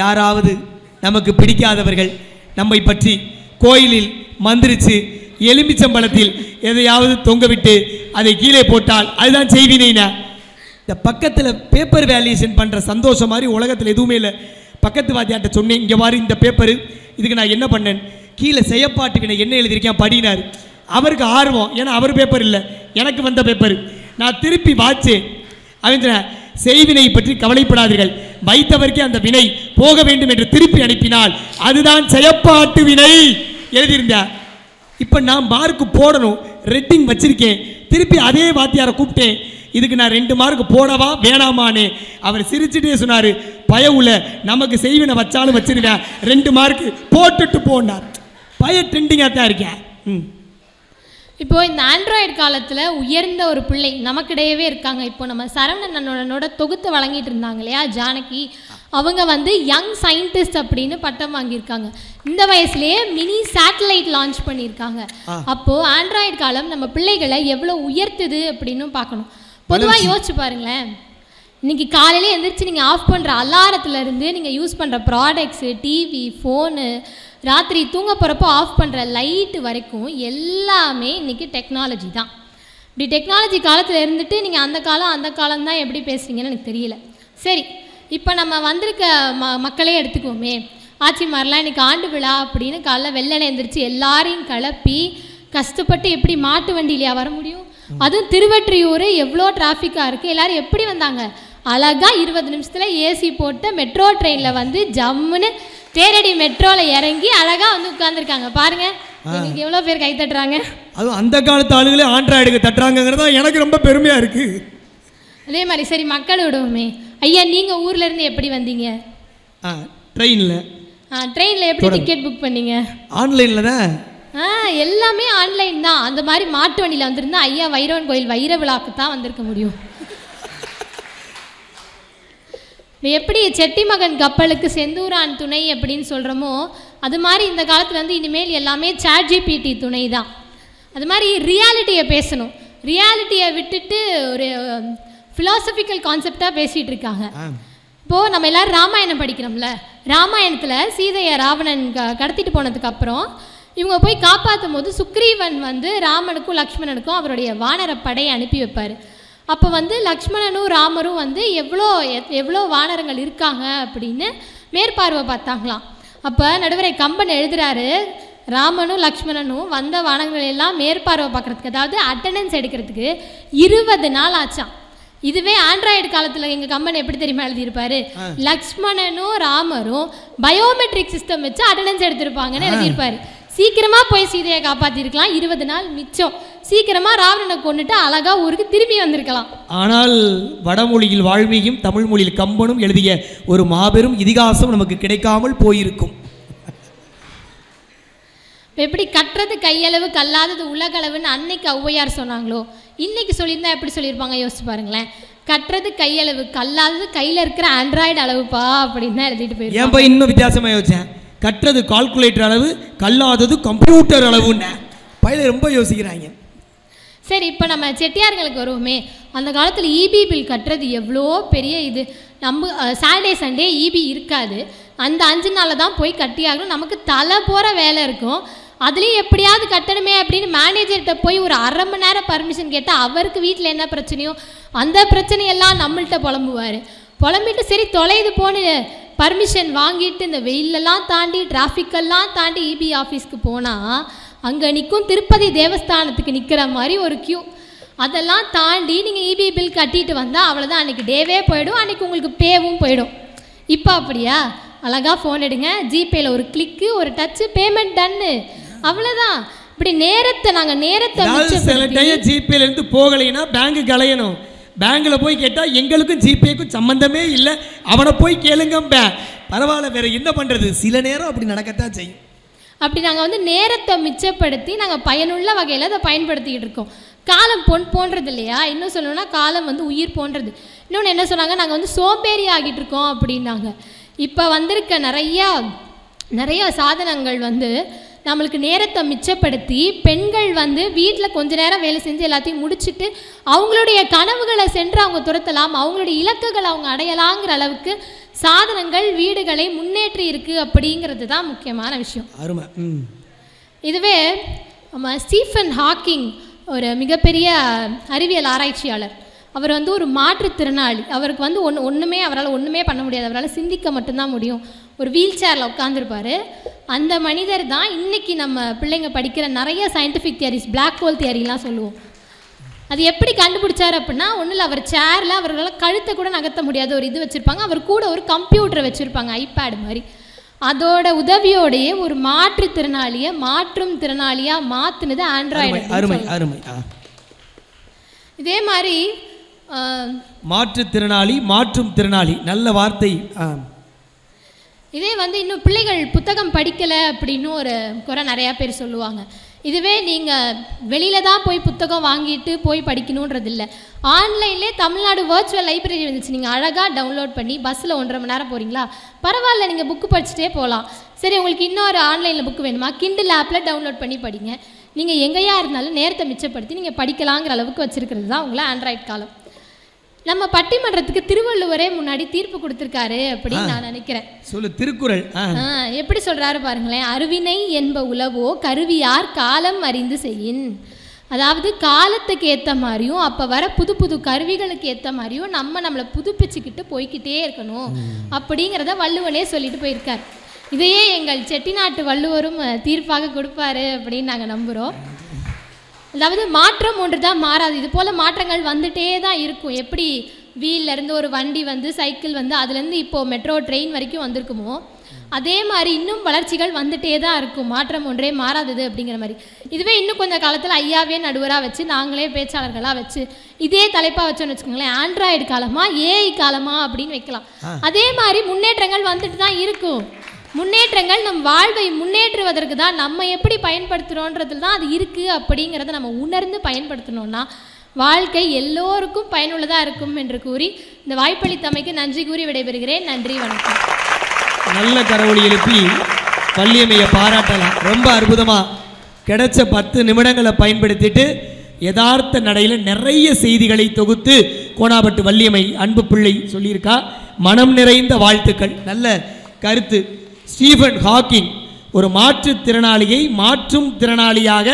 யாராவது நமக்கு பிடிக்காதவர்கள் நம்மை பற்றி கோயிலில் மந்திரிச்சு எலுமிச்சம்பழத்தில் எதையாவது தொங்க விட்டு அதை கீழே போட்டால் அதுதான் செய்வினைனா. இந்த பக்கத்தில் பேப்பர் வேல்யூஷன் பண்ணுற சந்தோஷம் மாதிரி உலகத்தில் எதுவுமே இல்லை. பக்கத்து வாத்தியாட்ட சொன்னேன், இங்கே மாதிரி இந்த பேப்பரு இதுக்கு நான் என்ன பண்ணேன், கீழே செயப்பாட்டு வினை என்ன எழுதியிருக்கேன் படினார். அவருக்கு ஆர்வம், ஏன்னா அவர் பேப்பர் இல்லை, எனக்கு வந்த பேப்பர். நான் திருப்பி வாச்சேன். அவன் செய்வினை பற்றி கவலைப்படாதீர்கள், வைத்தவருக்கே அந்த வினை போக வேண்டும் என்று திருப்பி அனுப்பினால் அதுதான் செயப்பாட்டு வினை எழுதியிருந்தார். இப்போ நான் மார்க்கு போடணும், ரெட்டிங் வச்சிருக்கேன். திருப்பி அதே வாத்தியாரை கூப்பிட்டேன், இதுக்கு நான் 2 மார்க் போடவா வேணாமான்னு. அவர் சிரிச்சுட்டே சொன்னார், பயவுல நமக்கு செய்வினை வச்சாலும் வச்சிருவேன், 2 மார்க் போட்டுட்டு போனார். பய ட்ரெண்டிங்காக தான் இருக்கேன். இப்போது இந்த ஆண்ட்ராய்டு காலத்தில் உயர்ந்த ஒரு பிள்ளை நமக்கிடையவே இருக்காங்க. இப்போ நம்ம சரவணன் அண்ணனோட தொகுத்து வழங்கிட்டு இருந்தாங்க இல்லையா ஜானகி, அவங்க வந்து யங் சயின்டிஸ்ட் அப்படின்னு பட்டம் வாங்கியிருக்காங்க. இந்த வயசுலேயே மினி சேட்டலைட் லான்ச் பண்ணியிருக்காங்க. அப்போது ஆண்ட்ராய்டு காலம் நம்ம பிள்ளைகளை எவ்வளோ உயர்த்துது அப்படின்னு பார்க்கணும். பொதுவாக யோசிச்சு பாருங்களேன், இன்றைக்கி காலையில் எழுந்திரிச்சு நீங்கள் ஆஃப் பண்ணுற அலாரத்துலேருந்து நீங்கள் யூஸ் பண்ணுற ப்ராடக்ட்ஸு, டிவி, ஃபோனு, ராத்திரி தூங்க போகிறப்போ ஆஃப் பண்ணுற லைட்டு வரைக்கும் எல்லாமே இன்றைக்கி டெக்னாலஜி தான். இப்படி டெக்னாலஜி காலத்தில் இருந்துட்டு நீங்கள் அந்த காலம் தான் எப்படி பேசுகிறீங்கன்னு எனக்கு தெரியல. சரி, இப்போ நம்ம வந்திருக்க மக்களே எடுத்துக்குவோமே, ஆட்சிமாரெலாம் இன்றைக்கி ஆண்டு விழா அப்படின்னு காலைல வெள்ளனை எழுந்திரிச்சு எல்லாரையும் கிளப்பி கஷ்டப்பட்டு எப்படி மாட்டு வண்டியிலையா வர முடியும்? அதுவும் திருவெற்றியூர் எவ்வளோ டிராஃபிக்காக இருக்குது. எல்லோரும் எப்படி வந்தாங்க? அழகாக 20 நிமிஷத்தில் ஏசி போட்டு மெட்ரோ ட்ரெயினில் வந்து ஜம்முன்னு தேரடி மெட்ரோவில் இறங்கி அழகாக வந்து உட்காந்துருக்காங்க. பாருங்கள், எங்களுக்கு எவ்வளோ பேர் கை தட்டுறாங்க. அதுவும் அந்த காலத்து ஆளுகளே ஆண்ட்ராய்டுக்கு தட்டுறாங்கிறது எனக்கு ரொம்ப பெருமையாக இருக்குது. அதே மாதிரி சரி மக்கள் விடுவோமே, ஐயா நீங்கள் ஊர்லேருந்து எப்படி வந்தீங்க? ட்ரெயினில். ட்ரெயினில் எப்படி டிக்கெட் புக் பண்ணீங்க? ஆன்லைனில் தான். எல்லாமே ஆன்லைன் தான். அந்த மாதிரி மாட்டு வண்டியில் வந்திருந்தா ஐயா வைரவன் கோயில் வைர விழாக்கு தான் வந்திருக்க முடியும். எப்படி செட்டி மகன் கப்பலுக்கு செந்தூரான் துணை அப்படின்னு சொல்கிறோமோ அது மாதிரி இந்த காலத்தில் வந்து இனிமேல் எல்லாமே ChatGPT துணை தான். அது மாதிரி ரியாலிட்டியை பேசணும். ரியாலிட்டியை விட்டுட்டு ஒரு ஃபிலாசபிக்கல் கான்செப்டாக பேசிகிட்டு இருக்காங்க. இப்போது நம்ம எல்லோரும் ராமாயணம் படிக்கிறோம்ல, ராமாயணத்தில் சீதையை ராவணன் கடத்திட்டு போனதுக்கப்புறம் இவங்க போய் காப்பாற்றும் போது சுக்ரீவன் வந்து ராமனுக்கும் லக்ஷ்மணனுக்கும் அவருடைய வானர படையை அனுப்பி வைப்பார். அப்போ வந்து லக்ஷ்மணனும் ராமரும் வந்து எவ்வளோ வானரங்கள் இருக்காங்க அப்படின்னு மேற்பார்வை பார்த்தாங்களாம். அப்போ நடுவரை கம்பன் எழுதுகிறாரு, ராமனும் லக்ஷ்மணனும் வந்த வானரங்கள் எல்லாம் மேற்பார்வை பார்க்குறதுக்கு, அதாவது அட்டண்டன்ஸ் எடுக்கிறதுக்கு 20 நாள் ஆச்சான். இதுவே ஆண்ட்ராய்டு காலத்தில் எங்கள் கம்பன் எப்படி தெரியுமா எழுதியிருப்பாரு, லக்ஷ்மணனும் ராமரும் பயோமெட்ரிக் சிஸ்டம் வச்சு அட்டண்டன்ஸ் எடுத்திருப்பாங்கன்னு எழுதியிருப்பாரு. சீக்கிரமாக போய் சீதையை காப்பாற்றிருக்கலாம், 20 நாள் மிச்சம். சீக்கிரமாக ராவணனை கொண்டுட்டு அழகாக ஊருக்கு திரும்பி வந்திருக்கலாம். ஆனால் வடமொழியில் வால்மீகியும் தமிழ் மொழியில் கம்பனும் எழுதிய ஒரு மாபெரும் இதிகாசம் நமக்கு கிடைக்காமல் போயிருக்கும். எப்படி கற்றது கையளவு கல்லாதது உலகளவுன்னு அன்னைக்கு ஔவையார் சொன்னாங்களோ, இன்னைக்கு சொல்லியிருந்தா எப்படி சொல்லியிருப்பாங்க யோசிச்சு பாருங்களேன். கற்றது கையளவு கல்லாதது கையில் இருக்கிற ஆண்ட்ராய்டு அளவுப்பா அப்படின்னு தான் எழுதிட்டு போயிருக்கேன். ஏன் இன்னும் வித்தியாசமாக யோசிச்சேன், கற்றது கால்குலேட்டர் அளவு கல்லாதது கம்ப்யூட்டர் அளவுன்னு பயில ரொம்ப யோசிக்கிறாங்க. சரி, இப்போ நம்ம செட்டியார்களுக்கு வருவோமே. அந்த காலத்தில் இபி பில் கட்டுறது எவ்வளோ பெரிய இது. நம்ம சாட்டர்டே சண்டே இபி இருக்காது, அந்த 5 நாளில் தான் போய் கட்டியாகணும். நமக்கு தலை போகிற வேலை இருக்கும். அதுலேயும் எப்படியாவது கட்டணுமே அப்படின்னு மேனேஜர்கிட்ட போய் ஒரு 1/2 மணி நேரம் பர்மிஷன் கேட்டால் அவருக்கு வீட்டில் என்ன பிரச்சனையோ அந்த பிரச்சனையெல்லாம் நம்மள்கிட்ட புலம்புவார். புலம்பிட்டு சரி தொலைது போன பர்மிஷன் வாங்கிட்டு இந்த வெயிலெல்லாம் தாண்டி டிராஃபிக்கெல்லாம் தாண்டி இபி ஆஃபீஸ்க்கு போனால் அங்கே நிற்கும் திருப்பதி தேவஸ்தானத்துக்கு நிற்கிற மாதிரி ஒரு க்யூ. அதெல்லாம் தாண்டி நீங்கள் இபி பில் கட்டிட்டு வந்தால் அவ்வளோதான், அன்றைக்கி டேவே போயிடும், அன்றைக்கி உங்களுக்கு பேவும் போயிடும். இப்போ அப்படியா? அழகாக ஃபோன் எடுங்க, ஜிபேயில் ஒரு கிளிக்கு, ஒரு டச்சு, பேமெண்ட் டன்னு, அவ்வளோதான். இப்படி நேரத்தை சில டைம் ஜிபேலேருந்து போகலைன்னா பேங்க்கு அலையணும். பேங்கில் போய் கேட்டால் எங்களுக்கும் ஜிபேக்கும் சம்மந்தமே இல்லை, அவனை போய் கேளுங்க. பரவாயில்ல, வேறு என்ன பண்ணுறது, சில நேரம் அப்படி நடக்கத்தான் செய்யும். அப்படி நாங்கள் நேரத்தை மிச்சப்படுத்தி நாங்கள் பயனுள்ள வகையில் அதை பயன்படுத்திக்கிட்டு இருக்கோம். காலம் போன்றது இல்லையா? இன்னும் சொல்லணும்னா காலம் உயிர் போன்றது. இன்னொன்று என்ன சொன்னாங்க, நாங்கள் சோம்பேறி ஆகிட்டு இருக்கோம் அப்படின்னாங்க. இப்போ வந்திருக்க நிறைய சாதனங்கள் நம்மளுக்கு நேரத்தை மிச்சப்படுத்தி பெண்கள் வீட்டில் கொஞ்ச நேரம் வேலை செஞ்சு எல்லாத்தையும் முடிச்சுட்டு அவங்களுடைய கனவுகளை சென்று அவங்க துரத்தலாம், அவங்களுடைய இலக்குகளை அவங்க அடையலாங்கிற அளவுக்கு சாதனங்கள் வீடுகளை முன்னேற்றி இருக்கு அப்படிங்கிறது தான் முக்கியமான விஷயம். அருமை. இதுவே நம்ம ஸ்டீஃபன் ஹாக்கிங் ஒரு மிகப்பெரிய அறிவியல் ஆராய்ச்சியாளர். அவர் ஒரு மாற்றுத்திறனாளி. அவருக்கு ஒன்றுமே அவரால் ஒன்றுமே பண்ண முடியாது, அவரால் சிந்திக்க மட்டும்தான் முடியும். ஒரு வீல் சேரில் உட்காந்துருப்பார். அந்த மனிதர் தான் இன்றைக்கி நம்ம பிள்ளைங்க படிக்கிற நிறைய சயின்டிஃபிக் தியரிஸ், பிளாக் ஹோல் தியரிலாம் சொல்லுவோம். அது எப்படி கண்டுபிடிச்சார் அப்படின்னா, ஒன்றும் இல்லை, அவர் சேரில் அவர்களால் கழுத்தை கூட நகர்த்த முடியாத ஒரு இது வச்சுருப்பாங்க. அவர் கூட ஒரு கம்ப்யூட்டரை வச்சுருப்பாங்க, ஐபேடு மாதிரி. அதோட உதவியோடையே ஒரு மாற்றுத்திறனாளியை மாற்றும் திறனாளியாக மாற்றினது ஆண்ட்ராய்டு. இதே மாதிரி மாற்றுத்திறனாளி மாற்றும் திறனாளி, நல்ல வார்த்தை. இதே இன்னும் பிள்ளைகள் புத்தகம் படிக்கலை அப்படின்னு ஒரு குறை நிறையா பேர் சொல்லுவாங்க. இதுவே நீங்கள் வெளியில் தான் போய் புத்தகம் வாங்கிட்டு போய் படிக்கணுன்றது இல்லை, ஆன்லைன்லேயே தமிழ்நாடு வர்ச்சுவல் லைப்ரரி இருந்துச்சு. நீங்கள் அழகாக டவுன்லோட் பண்ணி பஸ்ஸில் 1.5 மணி நேரம் போகிறீங்களா, பரவாயில்ல, நீங்கள் புக்கு படிச்சுட்டே போகலாம். சரி, உங்களுக்கு இன்னொரு ஆன்லைனில் புக்கு வேணுமா, கிண்டில் ஆப்பில் டவுன்லோட் பண்ணி படிங்க. நீங்கள் எங்கேயா இருந்தாலும் நேரத்தை மிச்சப்படுத்தி நீங்கள் படிக்கலாங்கிற அளவுக்கு வச்சுருக்கிறது தான் உங்களை ஆண்ட்ராய்டு காலம். நம்ம பட்டிமன்றத்துக்கு திருவள்ளுவரே முன்னாடி தீர்ப்பு கொடுத்துருக்காரு அப்படின்னு நான் நினைக்கிறேன். சொல்லு, திருக்குறள் எப்படி சொல்றாரு பாருங்களேன். அருவினை என்ப உளவோ கருவியார் காலம் அறிந்து செய்யின். அதாவது காலத்துக்கு ஏற்ற மாதிரியும் அப்போ வர புது புது கருவிகளுக்கு ஏற்ற மாதிரியும் நம்மளை புதுப்பிச்சுக்கிட்டு போய்கிட்டே இருக்கணும் அப்படிங்கிறத வள்ளுவனே சொல்லிட்டு போயிருக்கார். இதையே எங்கள் செட்டிநாட்டு வள்ளுவரும் தீர்ப்பாக கொடுப்பாரு அப்படின்னு நாங்கள் நம்புகிறோம். அதாவது மாற்றம் ஒன்று தான் மாறாது, இது போல் மாற்றங்கள் வந்துட்டே தான் இருக்கும். எப்படி வீல்லேருந்து ஒரு வண்டி சைக்கிள் அதுலேருந்து இப்போது மெட்ரோ ட்ரெயின் வரைக்கும் வந்திருக்குமோ அதே மாதிரி இன்னும் வளர்ச்சிகள் வந்துட்டே தான் இருக்கும். மாற்றம் ஒன்றே மாறாதது அப்படிங்கிற மாதிரி. இதுவே இன்னும் கொஞ்சம் காலத்தில் ஐயாவே நடுவராக வச்சு நாங்களே பேச்சாளர்களாக வச்சு இதே தலைப்பாக வச்சோன்னு வச்சுக்கோங்களேன், ஆண்ட்ராய்டு காலமா ஏஐ காலமா அப்படின்னு வைக்கலாம். அதே மாதிரி முன்னேற்றங்கள் வந்துட்டு தான் இருக்கும். முன்னேற்றங்கள் நம் வாழ்வை முன்னேற்றுவதற்கு தான், நம்ம எப்படி பயன்படுத்துகிறோன்றதுல தான் அது இருக்குது அப்படிங்கிறத நம்ம உணர்ந்து பயன்படுத்தணும்னா வாழ்க்கை எல்லோருக்கும் பயனுள்ளதாக இருக்கும் என்று கூறி இந்த வாய்ப்பளித்தமைக்கு நன்றி கூறி விடைபெறுகிறேன். நன்றி, வணக்கம். நல்ல கரவொலி எழுப்பி வள்ளியம்மையை பாராட்டலாம். ரொம்ப அற்புதமாக கிடைச்ச 10 நிமிடங்களை பயன்படுத்திட்டு யதார்த்த நடையில் நிறைய செய்திகளை தொகுத்து கோனாபட்டு வள்ளியம்மை அன்பு பிள்ளை சொல்லியிருக்கா. மனம் நிறைந்த வாழ்த்துக்கள். நல்ல கருத்து. ஸ்டீஃபன் ஹாக்கிங் ஒரு மாற்றுத்திறனாளியை மாற்றும் திறனாளியாக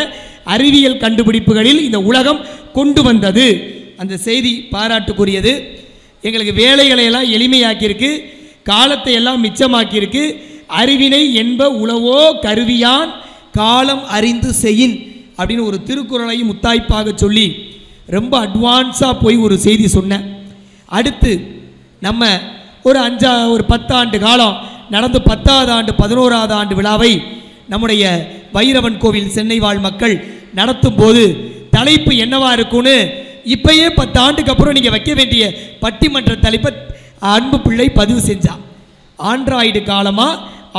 அறிவியல் கண்டுபிடிப்புகளில் இந்த உலகம் கொண்டு வந்தது. அந்த செய்தி பாராட்டுக்குரியது. எங்களுக்கு வேலைகளை எல்லாம் எளிமையாக்கியிருக்கு, காலத்தை எல்லாம் மிச்சமாக்கியிருக்கு. அறிவினை என்ப உளவோ கருவியான் காலம் அறிந்து செய்யின் அப்படின்னு ஒரு திருக்குறளையும் முத்தாய்ப்பாக சொல்லி ரொம்ப அட்வான்ஸாக போய் ஒரு செய்தி சொன்னேன். அடுத்து நம்ம ஒரு 10 ஆண்டு காலம் நடந்து 10வது ஆண்டு 11வது ஆண்டு விழாவை நம்முடைய வைரவன் கோவில் சென்னை வாழ் மக்கள் நடத்தும் போது தலைப்பு என்னவா இருக்கும்னு இப்பயே 10 ஆண்டுக்கு அப்புறம் நீங்கள் வைக்க வேண்டிய பட்டிமன்ற தலைப்பை அன்பு பிள்ளை பதிவு செஞ்சா. ஆண்ட்ராய்டு காலமா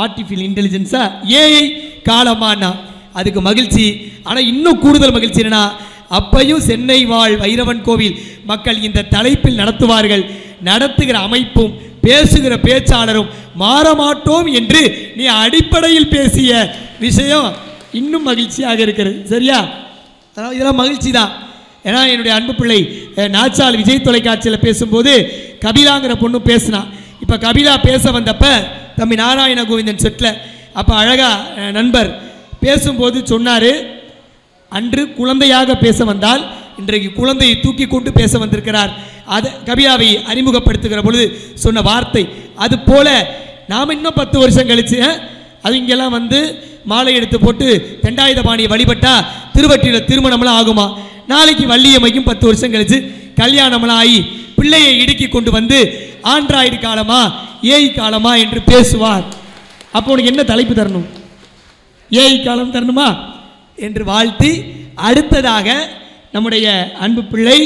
ஆர்டிஃபிஷியல் இன்டெலிஜென்ஸா ஏஐ காலமானா அதுக்கு மகிழ்ச்சி. ஆனால் இன்னும் கூடுதல் மகிழ்ச்சி என்னன்னா, அப்பையும் சென்னை வாழ் வைரவன் கோவில் மக்கள் இந்த தலைப்பில் நடத்துவார்கள். நடத்துகிற அமைப்பும் பேசுகிற பேச்சாளரும் மாறமாட்டோம் என்று நீ அடிப்படையில் பேசிய விஷயம் இன்னும் மகிழ்ச்சியாக இருக்கிறது. சரியா? இதெல்லாம் மகிழ்ச்சி தான். ஏன்னா என்னுடைய அன்பு பிள்ளை நாச்சால் விஜய் தொலைக்காட்சியில் பேசும்போது கபிலாங்கிற பொண்ணு பேசினா. இப்போ கபிலா பேச வந்தப்ப தம்பி நாராயண கோவிந்தன் செட்டில் அப்போ அழகாக நண்பர் பேசும்போது சொன்னார், அன்று குழந்தையாக பேச வந்தால் இன்றைக்கு குழந்தையை தூக்கி கொண்டு பேச வந்திருக்கிறார். அது கபிலாவை அறிமுகப்படுத்துகிற பொழுது சொன்ன வார்த்தை. அது போல நாம் இன்னும் 10 வருஷம் கழிச்சு அது இங்கெல்லாம் வந்து மாலை எடுத்து போட்டு தெண்டாயுதபாணியை வழிபட்டா திருவற்றியில் திருமணம்லாம் ஆகுமா? நாளைக்கு வள்ளியம்மைக்கும் 10 வருஷம் கழிச்சு கல்யாணம்லாம் ஆகி பிள்ளையை இடுக்கி கொண்டு வந்து ஆண்ட்ராய்டு காலமா ஏஐ காலமா என்று பேசுவார். அப்போ உனக்கு என்ன தலைப்பு தரணும்? ஏஐ காலம் தரணுமா என்று வாழ்த்தி, அடுத்ததாக நம்முடைய அன்பு பிள்ளை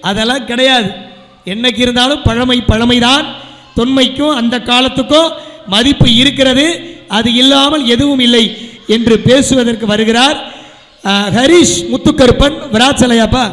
அதெல்லாம் கிடையாது, என்னைக்கு இருந்தாலும் பழமை பழமைதான், தொன்மைக்கும் அந்த காலத்துக்கும் மதிப்பு இருக்கிறது, அது இல்லாமல் எதுவும் இல்லை என்று பேசுவதற்கு வருகிறார் ஹரிஷ் முத்துக்கருப்பன். விராச்சலையாப்பா